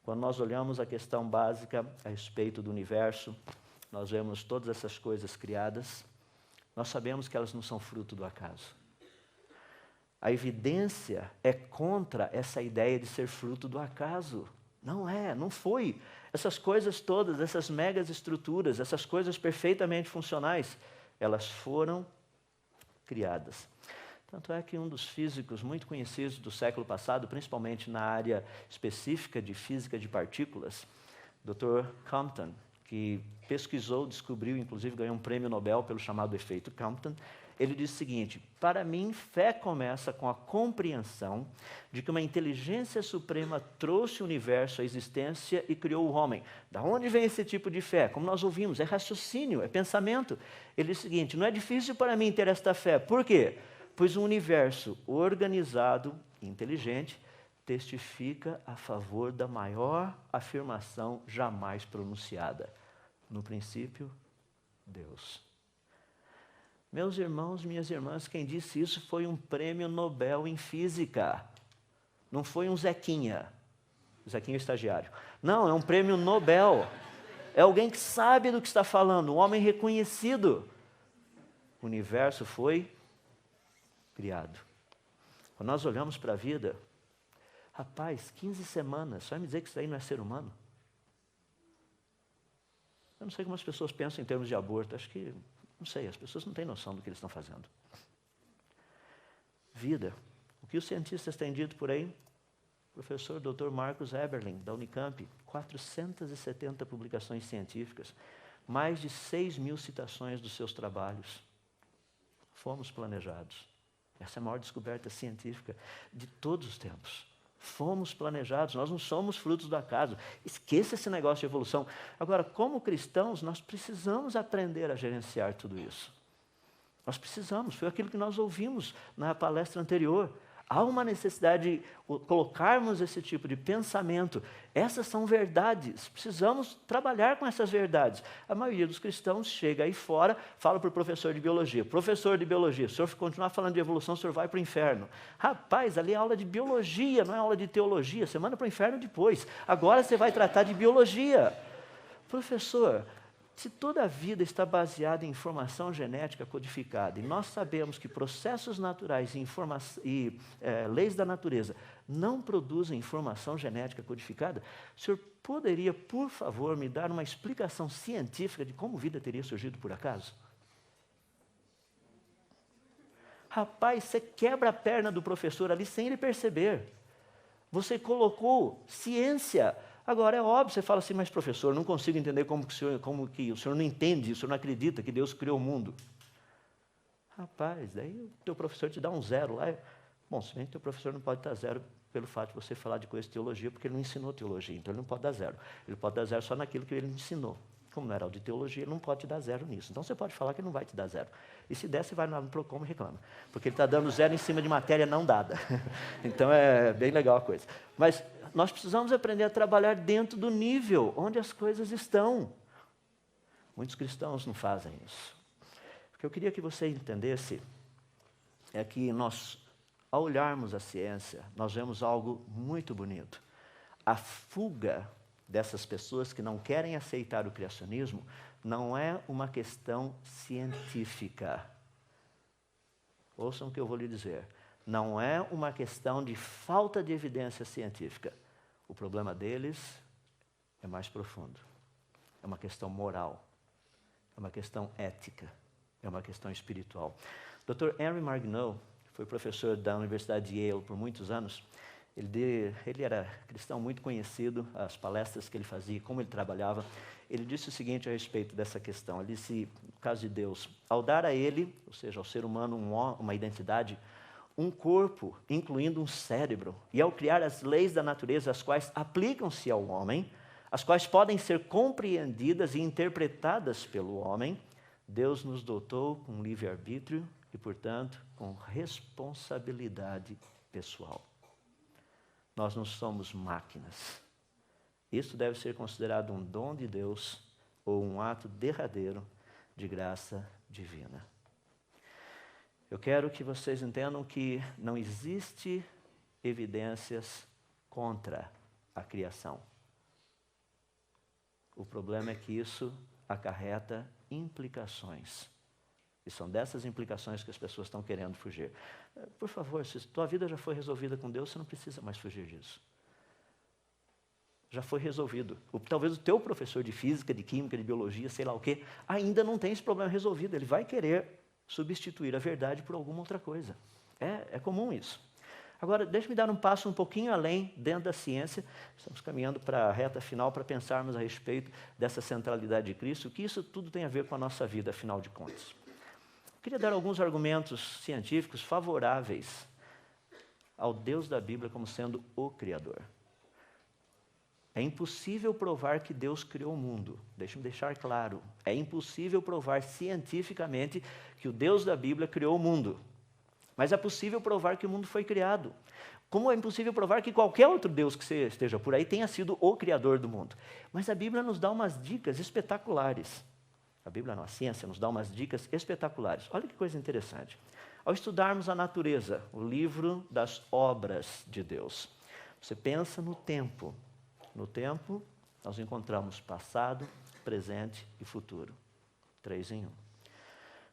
A: Quando nós olhamos a questão básica a respeito do universo, nós vemos todas essas coisas criadas, nós sabemos que elas não são fruto do acaso. A evidência é contra essa ideia de ser fruto do acaso. Não é, não foi. Essas coisas todas, essas megas estruturas, essas coisas perfeitamente funcionais, elas foram criadas. Tanto é que um dos físicos muito conhecidos do século passado, principalmente na área específica de física de partículas, Dr. Compton, que pesquisou, descobriu, inclusive ganhou um prêmio Nobel pelo chamado efeito Compton, ele disse o seguinte: para mim, fé começa com a compreensão de que uma inteligência suprema trouxe o universo à existência e criou o homem. Da onde vem esse tipo de fé? Como nós ouvimos, é raciocínio, é pensamento. Ele diz o seguinte: não é difícil para mim ter esta fé. Por quê? Pois um universo organizado e inteligente testifica a favor da maior afirmação jamais pronunciada. No princípio, Deus. Meus irmãos, minhas irmãs, quem disse isso foi um prêmio Nobel em física. Não foi um Zequinha. Zequinha é estagiário. Não, é um prêmio Nobel. É alguém que sabe do que está falando, um homem reconhecido. O universo foi criado. Quando nós olhamos para a vida, rapaz, 15 semanas, só vai me dizer que isso aí não é ser humano? Eu não sei como as pessoas pensam em termos de aborto, acho que, não sei, as pessoas não têm noção do que eles estão fazendo. Vida, o que os cientistas têm dito por aí? O professor Dr. Marcus Eberlin, da Unicamp, 470 publicações científicas, mais de 6.000 citações dos seus trabalhos. Fomos planejados. Essa é a maior descoberta científica de todos os tempos. Fomos planejados, nós não somos frutos do acaso. Esqueça esse negócio de evolução. Agora, como cristãos, nós precisamos aprender a gerenciar tudo isso. Nós precisamos, foi aquilo que nós ouvimos na palestra anterior. Há uma necessidade de colocarmos esse tipo de pensamento. Essas são verdades. Precisamos trabalhar com essas verdades. A maioria dos cristãos chega aí fora, fala para o professor de biologia. Professor de biologia, se o senhor continuar falando de evolução, o senhor vai para o inferno. Rapaz, ali é aula de biologia, não é aula de teologia. Você manda para o inferno depois. Agora você vai tratar de biologia. Professor, se toda a vida está baseada em informação genética codificada, e nós sabemos que processos naturais e leis da natureza não produzem informação genética codificada, o senhor poderia, por favor, me dar uma explicação científica de como vida teria surgido por acaso? Rapaz, você quebra a perna do professor ali sem ele perceber. Você colocou ciência. Agora, é óbvio, você fala assim, mas professor, não consigo entender como que o senhor não entende, o senhor não acredita que Deus criou o mundo. Rapaz, daí o teu professor te dá um zero lá. Bom, se bem que o teu professor não pode dar zero pelo fato de você falar de coisa de teologia, porque ele não ensinou teologia, então ele não pode dar zero. Ele pode dar zero só naquilo que ele ensinou. Como não era aula de teologia, ele não pode te dar zero nisso. Então você pode falar que ele não vai te dar zero. E se der, você vai no Procon e reclama. Porque ele está dando zero em cima de matéria não dada. Então é bem legal a coisa. Mas Nós precisamos aprender a trabalhar dentro do nível onde as coisas estão. Muitos cristãos não fazem isso. O que eu queria que você entendesse é que nós, ao olharmos a ciência, nós vemos algo muito bonito. A fuga dessas pessoas que não querem aceitar o criacionismo não é uma questão científica. Ouçam o que eu vou lhe dizer. Não é uma questão de falta de evidência científica. O problema deles é mais profundo. É uma questão moral. É uma questão ética. É uma questão espiritual. Dr. Henry Margneau foi professor da Universidade de Yale por muitos anos. Ele era cristão muito conhecido, as palestras que ele fazia, como ele trabalhava. Ele disse o seguinte a respeito dessa questão. Ele disse, no caso de Deus, ao dar a ele, ou seja, ao ser humano, uma identidade, um corpo, incluindo um cérebro, e ao criar as leis da natureza, as quais aplicam-se ao homem, as quais podem ser compreendidas e interpretadas pelo homem, Deus nos dotou com livre-arbítrio e, portanto, com responsabilidade pessoal. Nós não somos máquinas. Isso deve ser considerado um dom de Deus ou um ato derradeiro de graça divina. Eu quero que vocês entendam que não existe evidências contra a criação. O problema é que isso acarreta implicações. E são dessas implicações que as pessoas estão querendo fugir. Por favor, se tua vida já foi resolvida com Deus, você não precisa mais fugir disso. Já foi resolvido. Talvez o teu professor de física, de química, de biologia, sei lá o quê, ainda não tem esse problema resolvido. Ele vai querer substituir a verdade por alguma outra coisa. É comum isso. Agora, deixe-me dar um passo um pouquinho além dentro da ciência. Estamos caminhando para a reta final para pensarmos a respeito dessa centralidade de Cristo, o que isso tudo tem a ver com a nossa vida, afinal de contas. Queria dar alguns argumentos científicos favoráveis ao Deus da Bíblia como sendo o Criador. É impossível provar que Deus criou o mundo. Deixe-me deixar claro. É impossível provar cientificamente que o Deus da Bíblia criou o mundo. Mas é possível provar que o mundo foi criado. Como é impossível provar que qualquer outro Deus que esteja por aí tenha sido o Criador do mundo. Mas a Bíblia nos dá umas dicas espetaculares. A Bíblia não, a ciência nos dá umas dicas espetaculares. Olha que coisa interessante. Ao estudarmos a natureza, o livro das obras de Deus, você pensa no tempo. No tempo, nós encontramos passado, presente e futuro. 3 em 1.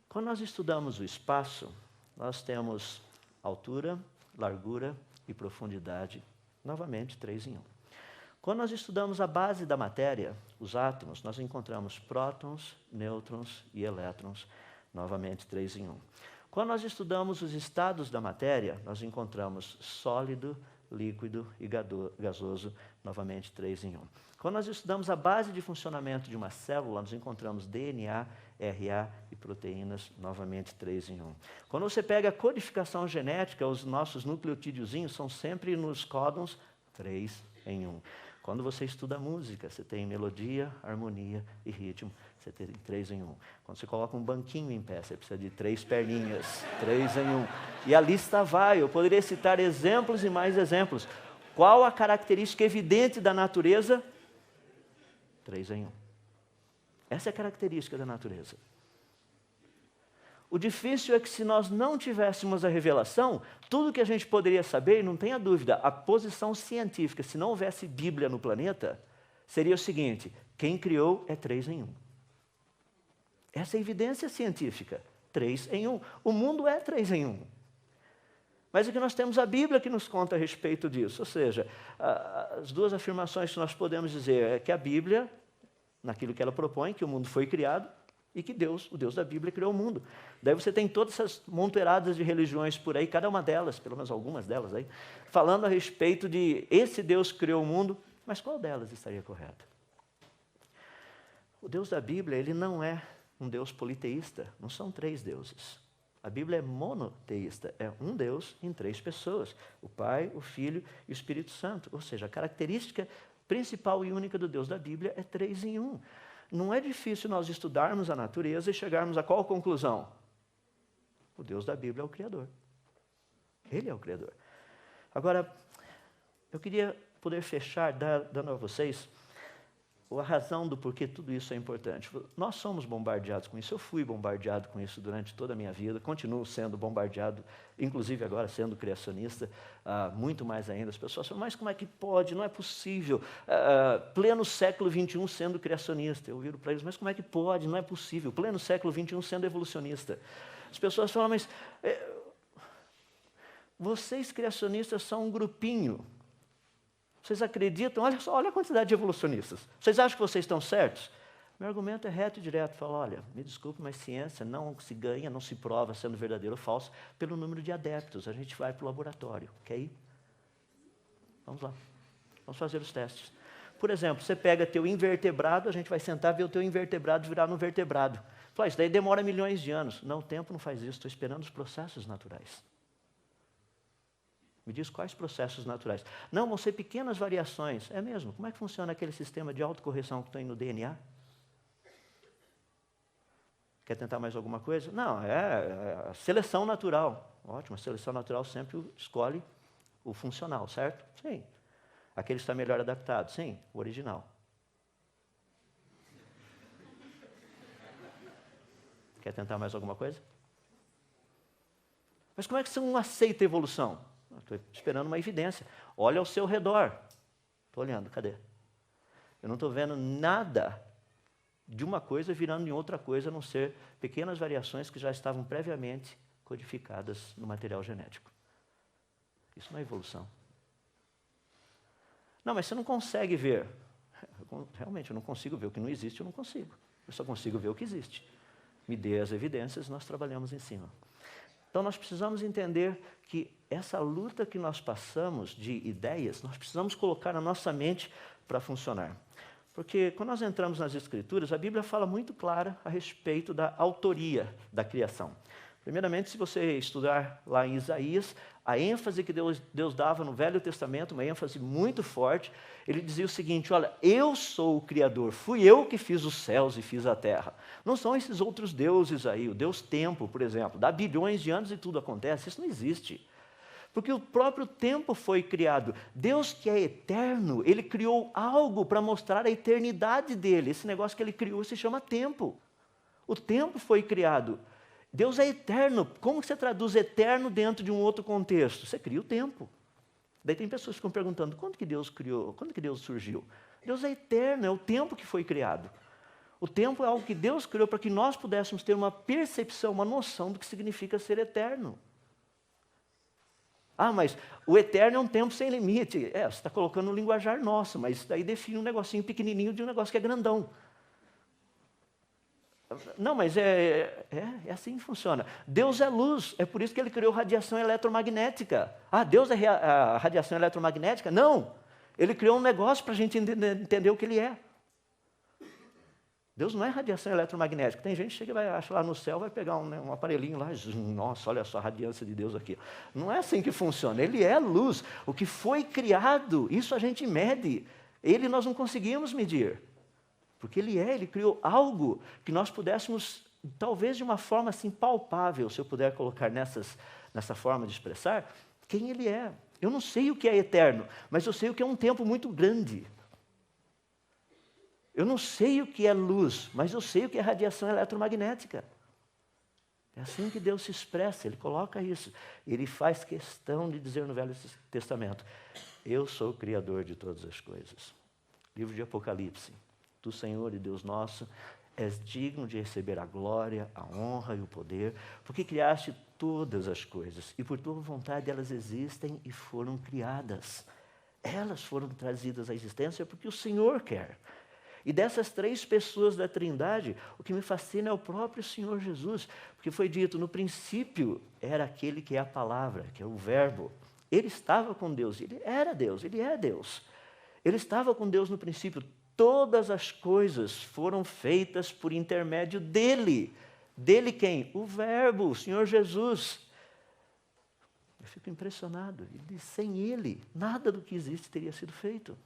A: Quando nós estudamos o espaço, nós temos altura, largura e profundidade. Novamente, 3 em 1. Quando nós estudamos a base da matéria, os átomos, nós encontramos prótons, nêutrons e elétrons. Novamente, 3 em 1. Quando nós estudamos os estados da matéria, nós encontramos sólido, líquido e gasoso, novamente 3 em 1. Quando nós estudamos a base de funcionamento de uma célula, nós encontramos DNA, RA e proteínas, novamente 3 em 1. Quando você pega a codificação genética, os nossos nucleotídeozinhos são sempre nos códons 3 em 1. Quando você estuda música, você tem melodia, harmonia e ritmo, você tem 3 em 1. Quando você coloca um banquinho em pé, você precisa de 3 perninhas, 3 em 1. E a lista vai, eu poderia citar exemplos e mais exemplos. Qual a característica evidente da natureza? 3 em 1. Essa é a característica da natureza. O difícil é que se nós não tivéssemos a revelação, tudo que a gente poderia saber, e não tenha dúvida, a posição científica, se não houvesse Bíblia no planeta, seria o seguinte: quem criou é 3 em 1. Essa é a evidência científica, 3 em 1. O mundo é 3 em 1. Mas é que nós temos a Bíblia que nos conta a respeito disso. Ou seja, as duas afirmações que nós podemos dizer é que a Bíblia, naquilo que ela propõe, que o mundo foi criado, e que Deus, o Deus da Bíblia, criou o mundo. Daí você tem todas essas montoeiradas de religiões por aí, cada uma delas, pelo menos algumas delas aí, falando a respeito de esse Deus que criou o mundo, mas qual delas estaria correta? O Deus da Bíblia, ele não é um Deus politeísta, não são 3 deuses. A Bíblia é monoteísta, é um Deus em 3 pessoas, o Pai, o Filho e o Espírito Santo. Ou seja, a característica principal e única do Deus da Bíblia é 3 em 1. Não é difícil nós estudarmos a natureza e chegarmos a qual conclusão? O Deus da Bíblia é o Criador. Ele é o Criador. Agora, eu queria poder fechar dando a vocês a razão do porquê tudo isso é importante. Nós somos bombardeados com isso. Eu fui bombardeado com isso durante toda a minha vida. Continuo sendo bombardeado, inclusive agora sendo criacionista, muito mais ainda. As pessoas falam, mas como é que pode? Não é possível. Pleno século XXI sendo criacionista. Eu viro para eles, mas como é que pode? Não é possível. Pleno século XXI sendo evolucionista. As pessoas falam, mas vocês criacionistas são um grupinho. Vocês acreditam? Olha só, olha a quantidade de evolucionistas. Vocês acham que vocês estão certos? Meu argumento é reto e direto. Falo, olha, me desculpe, mas ciência não se ganha, não se prova sendo verdadeiro ou falso pelo número de adeptos. A gente vai para o laboratório, quer ir? Vamos lá. Vamos fazer os testes. Por exemplo, você pega teu invertebrado, a gente vai sentar e ver o teu invertebrado virar no vertebrado. Fala, isso daí demora milhões de anos. Não, o tempo não faz isso, estou esperando os processos naturais. Me diz quais processos naturais. Não, vão ser pequenas variações. É mesmo? Como é que funciona aquele sistema de autocorreção que tem no DNA? Quer tentar mais alguma coisa? Não, é a seleção natural. Ótimo, a seleção natural sempre escolhe o funcional, certo? Sim. Aquele está melhor adaptado? Sim, o original. Quer tentar mais alguma coisa? Mas como é que você não aceita a evolução? Estou esperando uma evidência. Olha ao seu redor. Estou olhando, cadê? Eu não estou vendo nada de uma coisa virando em outra coisa, a não ser pequenas variações que já estavam previamente codificadas no material genético. Isso não é evolução. Não, mas você não consegue ver. Realmente, eu não consigo ver o que não existe, eu não consigo. Eu só consigo ver o que existe. Me dê as evidências, nós trabalhamos em cima. Então, nós precisamos entender que essa luta que nós passamos de ideias, nós precisamos colocar na nossa mente para funcionar. Porque quando nós entramos nas Escrituras, a Bíblia fala muito clara a respeito da autoria da criação. Primeiramente, se você estudar lá em Isaías, a ênfase que Deus dava no Velho Testamento, uma ênfase muito forte, ele dizia o seguinte, olha, eu sou o Criador, fui eu que fiz os céus e fiz a terra. Não são esses outros deuses aí, o Deus Tempo, por exemplo, dá bilhões de anos e tudo acontece, isso não existe. Porque o próprio tempo foi criado. Deus que é eterno, Ele criou algo para mostrar a eternidade dEle. Esse negócio que Ele criou se chama tempo. O tempo foi criado. Deus é eterno. Como você traduz eterno dentro de um outro contexto? Você cria o tempo. Daí tem pessoas que ficam perguntando, quando que Deus criou? Quando que Deus surgiu? Deus é eterno, é o tempo que foi criado. O tempo é algo que Deus criou para que nós pudéssemos ter uma percepção, uma noção do que significa ser eterno. Ah, mas o eterno é um tempo sem limite. Você está colocando no linguajar nosso, mas isso daí define um negocinho pequenininho de um negócio que é grandão. Não, mas é assim que funciona. Deus é luz, é por isso que Ele criou radiação eletromagnética. Ah, Deus é a radiação eletromagnética? Não, Ele criou um negócio para a gente entender o que Ele é. Deus não é radiação eletromagnética. Tem gente que chega e vai, acha lá no céu, vai pegar um aparelhinho lá, nossa, olha só a radiância de Deus aqui. Não é assim que funciona, Ele é luz. O que foi criado, isso a gente mede. Ele nós não conseguimos medir. Porque Ele criou algo que nós pudéssemos, talvez de uma forma assim palpável, se eu puder colocar nessa forma de expressar, quem Ele é. Eu não sei o que é eterno, mas eu sei o que é um tempo muito grande. Eu não sei o que é luz, mas eu sei o que é radiação eletromagnética. É assim que Deus se expressa, Ele coloca isso. Ele faz questão de dizer no Velho Testamento, eu sou o Criador de todas as coisas. Livro de Apocalipse. Tu, Senhor e Deus nosso, és digno de receber a glória, a honra e o poder, porque criaste todas as coisas, e por tua vontade elas existem e foram criadas. Elas foram trazidas à existência porque o Senhor quer. E dessas três pessoas da Trindade, o que me fascina é o próprio Senhor Jesus, porque foi dito, no princípio era aquele que é a palavra, que é o verbo. Ele estava com Deus, ele era Deus, ele é Deus. Ele estava com Deus no princípio. Todas as coisas foram feitas por intermédio dele. Dele quem? O verbo, o Senhor Jesus. Eu fico impressionado. Ele diz, sem ele, nada do que existe teria sido feito.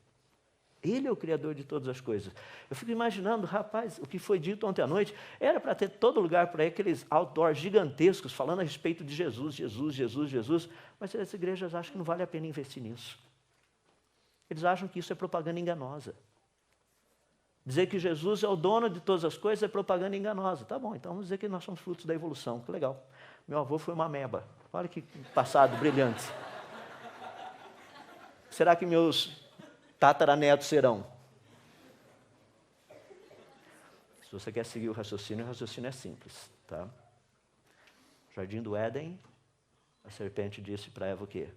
A: Ele é o Criador de todas as coisas. Eu fico imaginando, rapaz, o que foi dito ontem à noite, era para ter todo lugar por aí, aqueles outdoors gigantescos, falando a respeito de Jesus, Jesus, Jesus, Jesus, mas as igrejas acham que não vale a pena investir nisso. Eles acham que isso é propaganda enganosa. Dizer que Jesus é o dono de todas as coisas é propaganda enganosa. Tá bom, então vamos dizer que nós somos frutos da evolução. Que legal. Meu avô foi uma ameba. Olha que passado brilhante. Será que meus tataranetos serão? Se você quer seguir o raciocínio é simples. Tá? Jardim do Éden, a serpente disse para Eva o quê?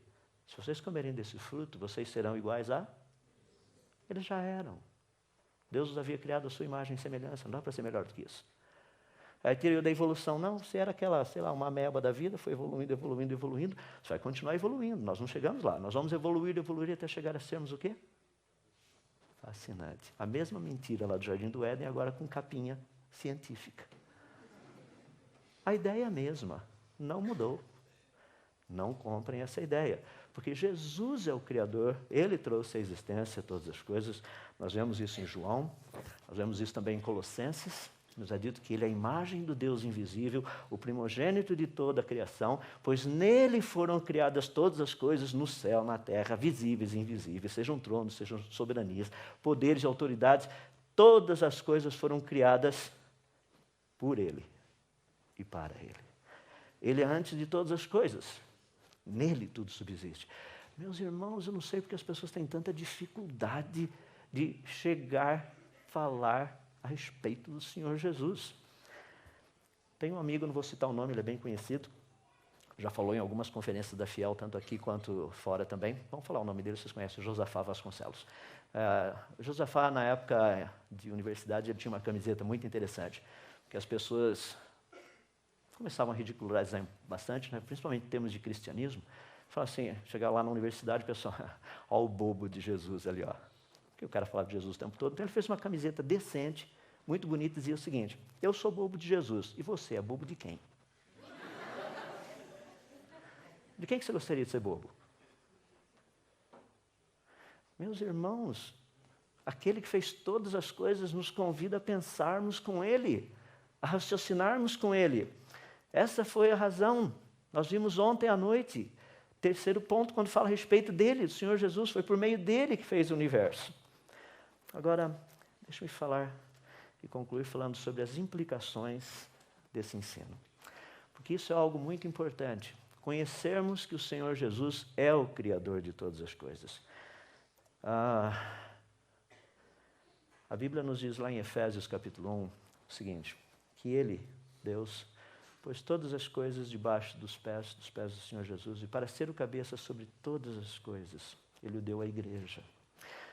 A: Se vocês comerem desse fruto, vocês serão iguais a... Eles já eram. Deus os havia criado a sua imagem e semelhança, não dá para ser melhor do que isso. Aí teoria da evolução, não, você era aquela, sei lá, uma ameba da vida, foi evoluindo, você vai continuar evoluindo, nós não chegamos lá, nós vamos evoluir até chegar a sermos o quê? Fascinante. A mesma mentira lá do Jardim do Éden, agora com capinha científica. A ideia é a mesma, não mudou. Não comprem essa ideia, porque Jesus é o Criador, Ele trouxe à existência todas as coisas. Nós vemos isso em João, nós vemos isso também em Colossenses, nos é dito que Ele é a imagem do Deus invisível, o primogênito de toda a criação, pois nele foram criadas todas as coisas no céu, na terra, visíveis e invisíveis, sejam tronos, sejam soberanias, poderes e autoridades, todas as coisas foram criadas por Ele e para Ele. Ele é antes de todas as coisas. Nele tudo subsiste. Meus irmãos, eu não sei porque as pessoas têm tanta dificuldade de chegar, falar a respeito do Senhor Jesus. Tem um amigo, não vou citar o nome, ele é bem conhecido, já falou em algumas conferências da Fiel, tanto aqui quanto fora também. Vamos falar o nome dele, vocês conhecem, Josafá Vasconcelos. Josafá, na época de universidade, ele tinha uma camiseta muito interessante, que as pessoas começavam a ridicularizar bastante, né? Principalmente em termos de cristianismo. Falavam assim, chegar lá na universidade, o pessoal, ó o bobo de Jesus ali, ó. Porque o cara falava de Jesus o tempo todo. Então ele fez uma camiseta decente, muito bonita, e dizia o seguinte, eu sou bobo de Jesus, e você é bobo de quem? De quem que você gostaria de ser bobo? Meus irmãos, aquele que fez todas as coisas nos convida a pensarmos com Ele, a raciocinarmos com Ele. Essa foi a razão. Nós vimos ontem à noite. Terceiro ponto, quando fala a respeito dele, do Senhor Jesus, foi por meio dele que fez o universo. Agora, deixa-me falar e concluir falando sobre as implicações desse ensino. Porque isso é algo muito importante. Conhecermos que o Senhor Jesus é o Criador de todas as coisas. A Bíblia nos diz lá em Efésios capítulo 1 o seguinte, que Ele, Deus, pôs todas as coisas debaixo dos pés do Senhor Jesus, e para ser o cabeça sobre todas as coisas, Ele o deu à igreja,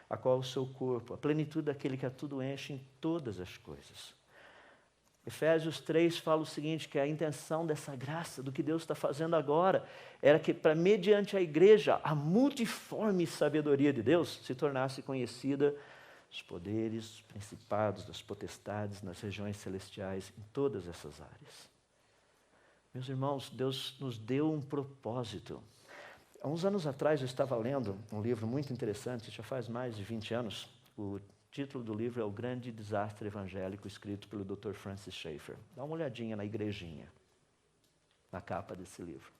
A: a qual o seu corpo, a plenitude daquele que a tudo enche em todas as coisas. Efésios 3 fala o seguinte, que a intenção dessa graça, do que Deus está fazendo agora, era que, para mediante a igreja, a multiforme sabedoria de Deus se tornasse conhecida os poderes, os principados, das potestades nas regiões celestiais, em todas essas áreas. Meus irmãos, Deus nos deu um propósito. Há uns anos atrás eu estava lendo um livro muito interessante, já faz mais de 20 anos. O título do livro é O Grande Desastre Evangélico, escrito pelo Dr. Francis Schaeffer. Dá uma olhadinha na igrejinha, na capa desse livro.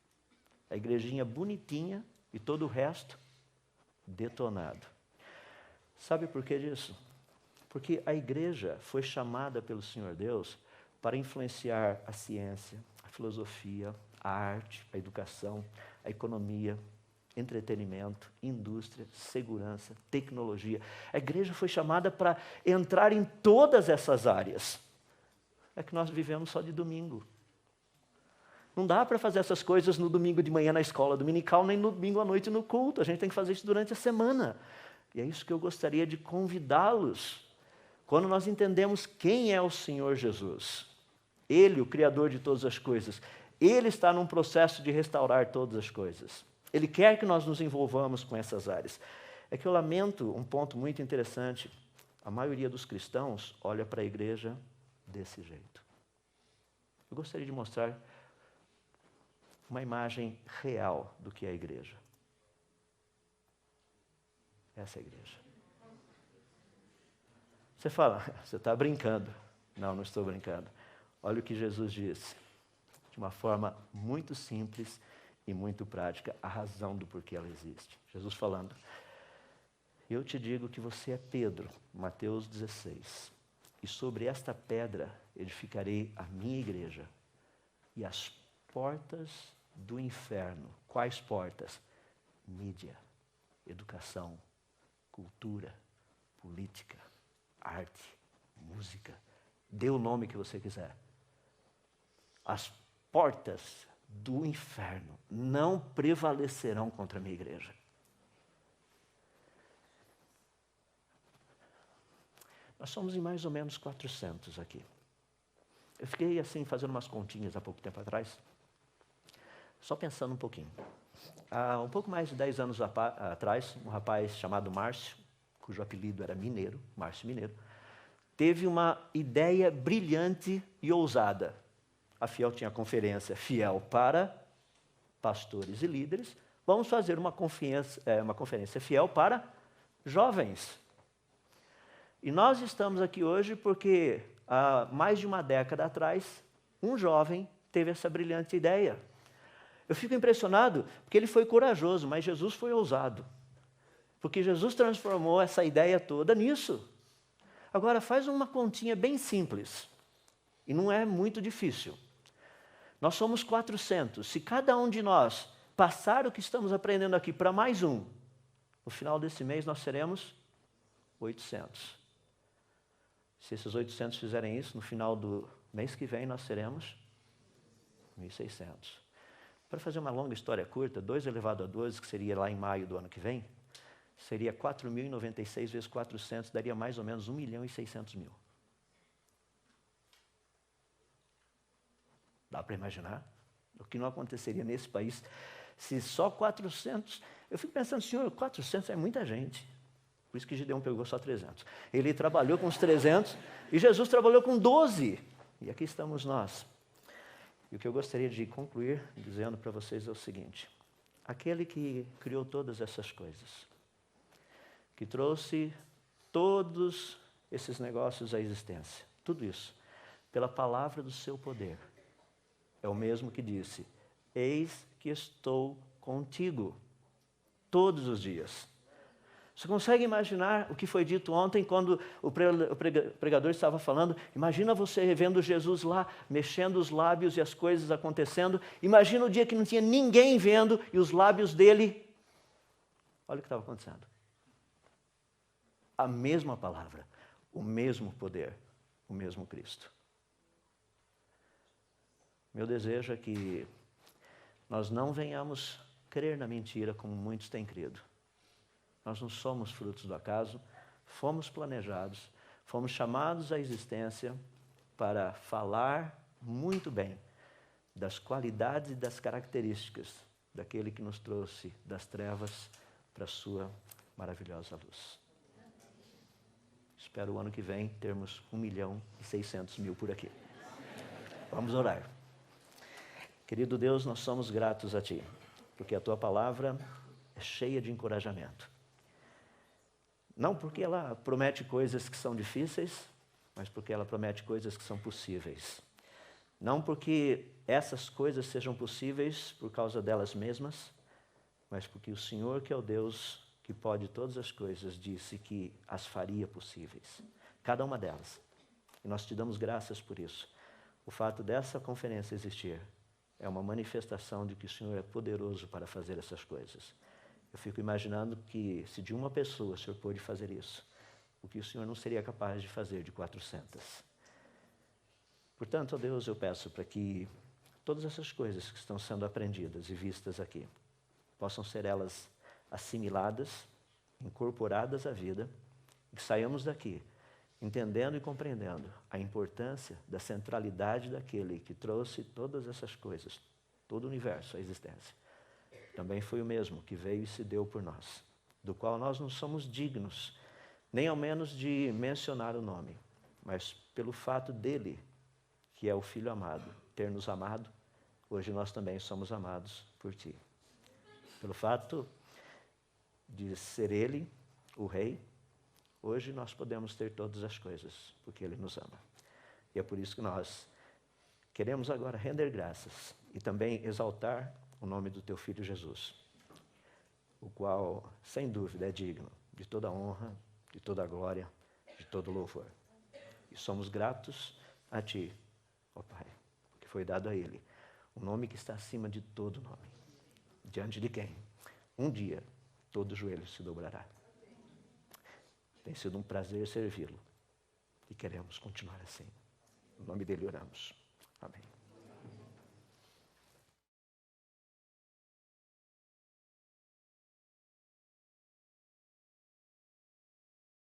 A: A igrejinha bonitinha e todo o resto detonado. Sabe por que disso? Porque a igreja foi chamada pelo Senhor Deus para influenciar a ciência, a filosofia, a arte, a educação, a economia, entretenimento, indústria, segurança, tecnologia. A igreja foi chamada para entrar em todas essas áreas. É que nós vivemos só de domingo. Não dá para fazer essas coisas no domingo de manhã na escola dominical, nem no domingo à noite no culto. A gente tem que fazer isso durante a semana. E é isso que eu gostaria de convidá-los. Quando nós entendemos quem é o Senhor Jesus, Ele, o Criador de todas as coisas, Ele está num processo de restaurar todas as coisas. Ele quer que nós nos envolvamos com essas áreas. É que eu lamento um ponto muito interessante. A maioria dos cristãos olha para a igreja desse jeito. Eu gostaria de mostrar uma imagem real do que é a igreja. Essa é a igreja. Você fala, você está brincando. Não, não estou brincando. Olha o que Jesus disse, de uma forma muito simples e muito prática, a razão do porquê ela existe. Jesus falando, Eu te digo que você é Pedro, Mateus 16, e sobre esta pedra edificarei a minha igreja, e as portas do inferno. Quais portas? Mídia, educação, cultura, política, arte, música. Dê o nome que você quiser. As portas do inferno não prevalecerão contra a minha igreja. Nós somos em mais ou menos 400 aqui. Eu fiquei assim, fazendo umas continhas há pouco tempo atrás, só pensando um pouquinho. Há um pouco mais de 10 anos atrás, um rapaz chamado Márcio, cujo apelido era Mineiro, Márcio Mineiro, teve uma ideia brilhante e ousada. A Fiel tinha conferência Fiel para pastores e líderes. Vamos fazer uma conferência Fiel para jovens. E nós estamos aqui hoje porque, há mais de uma década atrás, um jovem teve essa brilhante ideia. Eu fico impressionado porque ele foi corajoso, mas Jesus foi ousado. Porque Jesus transformou essa ideia toda nisso. Agora, faz uma continha bem simples. E não é muito difícil. Nós somos 400. Se cada um de nós passar o que estamos aprendendo aqui para mais um, no final desse mês nós seremos 800. Se esses 800 fizerem isso, no final do mês que vem nós seremos 1.600. Para fazer uma longa história curta, 2 elevado a 12, que seria lá em maio do ano que vem, seria 4.096 vezes 400, daria mais ou menos 1.600.000. Dá para imaginar o que não aconteceria nesse país se só 400... Eu fico pensando, senhor, 400 é muita gente. Por isso que Gideão pegou só 300. Ele trabalhou com os 300 e Jesus trabalhou com 12. E aqui estamos nós. E o que eu gostaria de concluir dizendo para vocês é o seguinte: aquele que criou todas essas coisas, que trouxe todos esses negócios à existência, tudo isso, pela palavra do seu poder, é o mesmo que disse: eis que estou contigo todos os dias. Você consegue imaginar o que foi dito ontem, quando o pregador estava falando? Imagina você vendo Jesus lá, mexendo os lábios e as coisas acontecendo. Imagina o dia que não tinha ninguém vendo e os lábios dele... Olha o que estava acontecendo. A mesma palavra, o mesmo poder, o mesmo Cristo. Meu desejo é que nós não venhamos crer na mentira como muitos têm crido. Nós não somos frutos do acaso, fomos planejados, fomos chamados à existência para falar muito bem das qualidades e das características daquele que nos trouxe das trevas para a sua maravilhosa luz. Espero o ano que vem termos 1.600.000 por aqui. Vamos orar. Querido Deus, nós somos gratos a Ti, porque a Tua palavra é cheia de encorajamento. Não porque ela promete coisas que são difíceis, mas porque ela promete coisas que são possíveis. Não porque essas coisas sejam possíveis por causa delas mesmas, mas porque o Senhor, que é o Deus que pode todas as coisas, disse que as faria possíveis. Cada uma delas. E nós te damos graças por isso. O fato dessa conferência existir é uma manifestação de que o Senhor é poderoso para fazer essas coisas. Eu fico imaginando que, se de uma pessoa o Senhor pôde fazer isso, o que o Senhor não seria capaz de fazer de 400. Portanto, ó Deus, eu peço para que todas essas coisas que estão sendo aprendidas e vistas aqui, possam ser elas assimiladas, incorporadas à vida, e que saiamos daqui entendendo e compreendendo a importância da centralidade daquele que trouxe todas essas coisas, todo o universo à existência. Também foi o mesmo que veio e se deu por nós, do qual nós não somos dignos, nem ao menos de mencionar o nome, mas pelo fato dele, que é o Filho amado, ter nos amado, hoje nós também somos amados por Ti. Pelo fato de ser Ele, o Rei, hoje nós podemos ter todas as coisas, porque Ele nos ama. E é por isso que nós queremos agora render graças e também exaltar o nome do Teu Filho Jesus, o qual, sem dúvida, é digno de toda honra, de toda glória, de todo louvor. E somos gratos a Ti, ó Pai, porque foi dado a Ele o nome que está acima de todo nome, diante de quem, um dia, todo joelho se dobrará. Tem sido um prazer servi-lo e queremos continuar assim. Em nome dele oramos. Amém.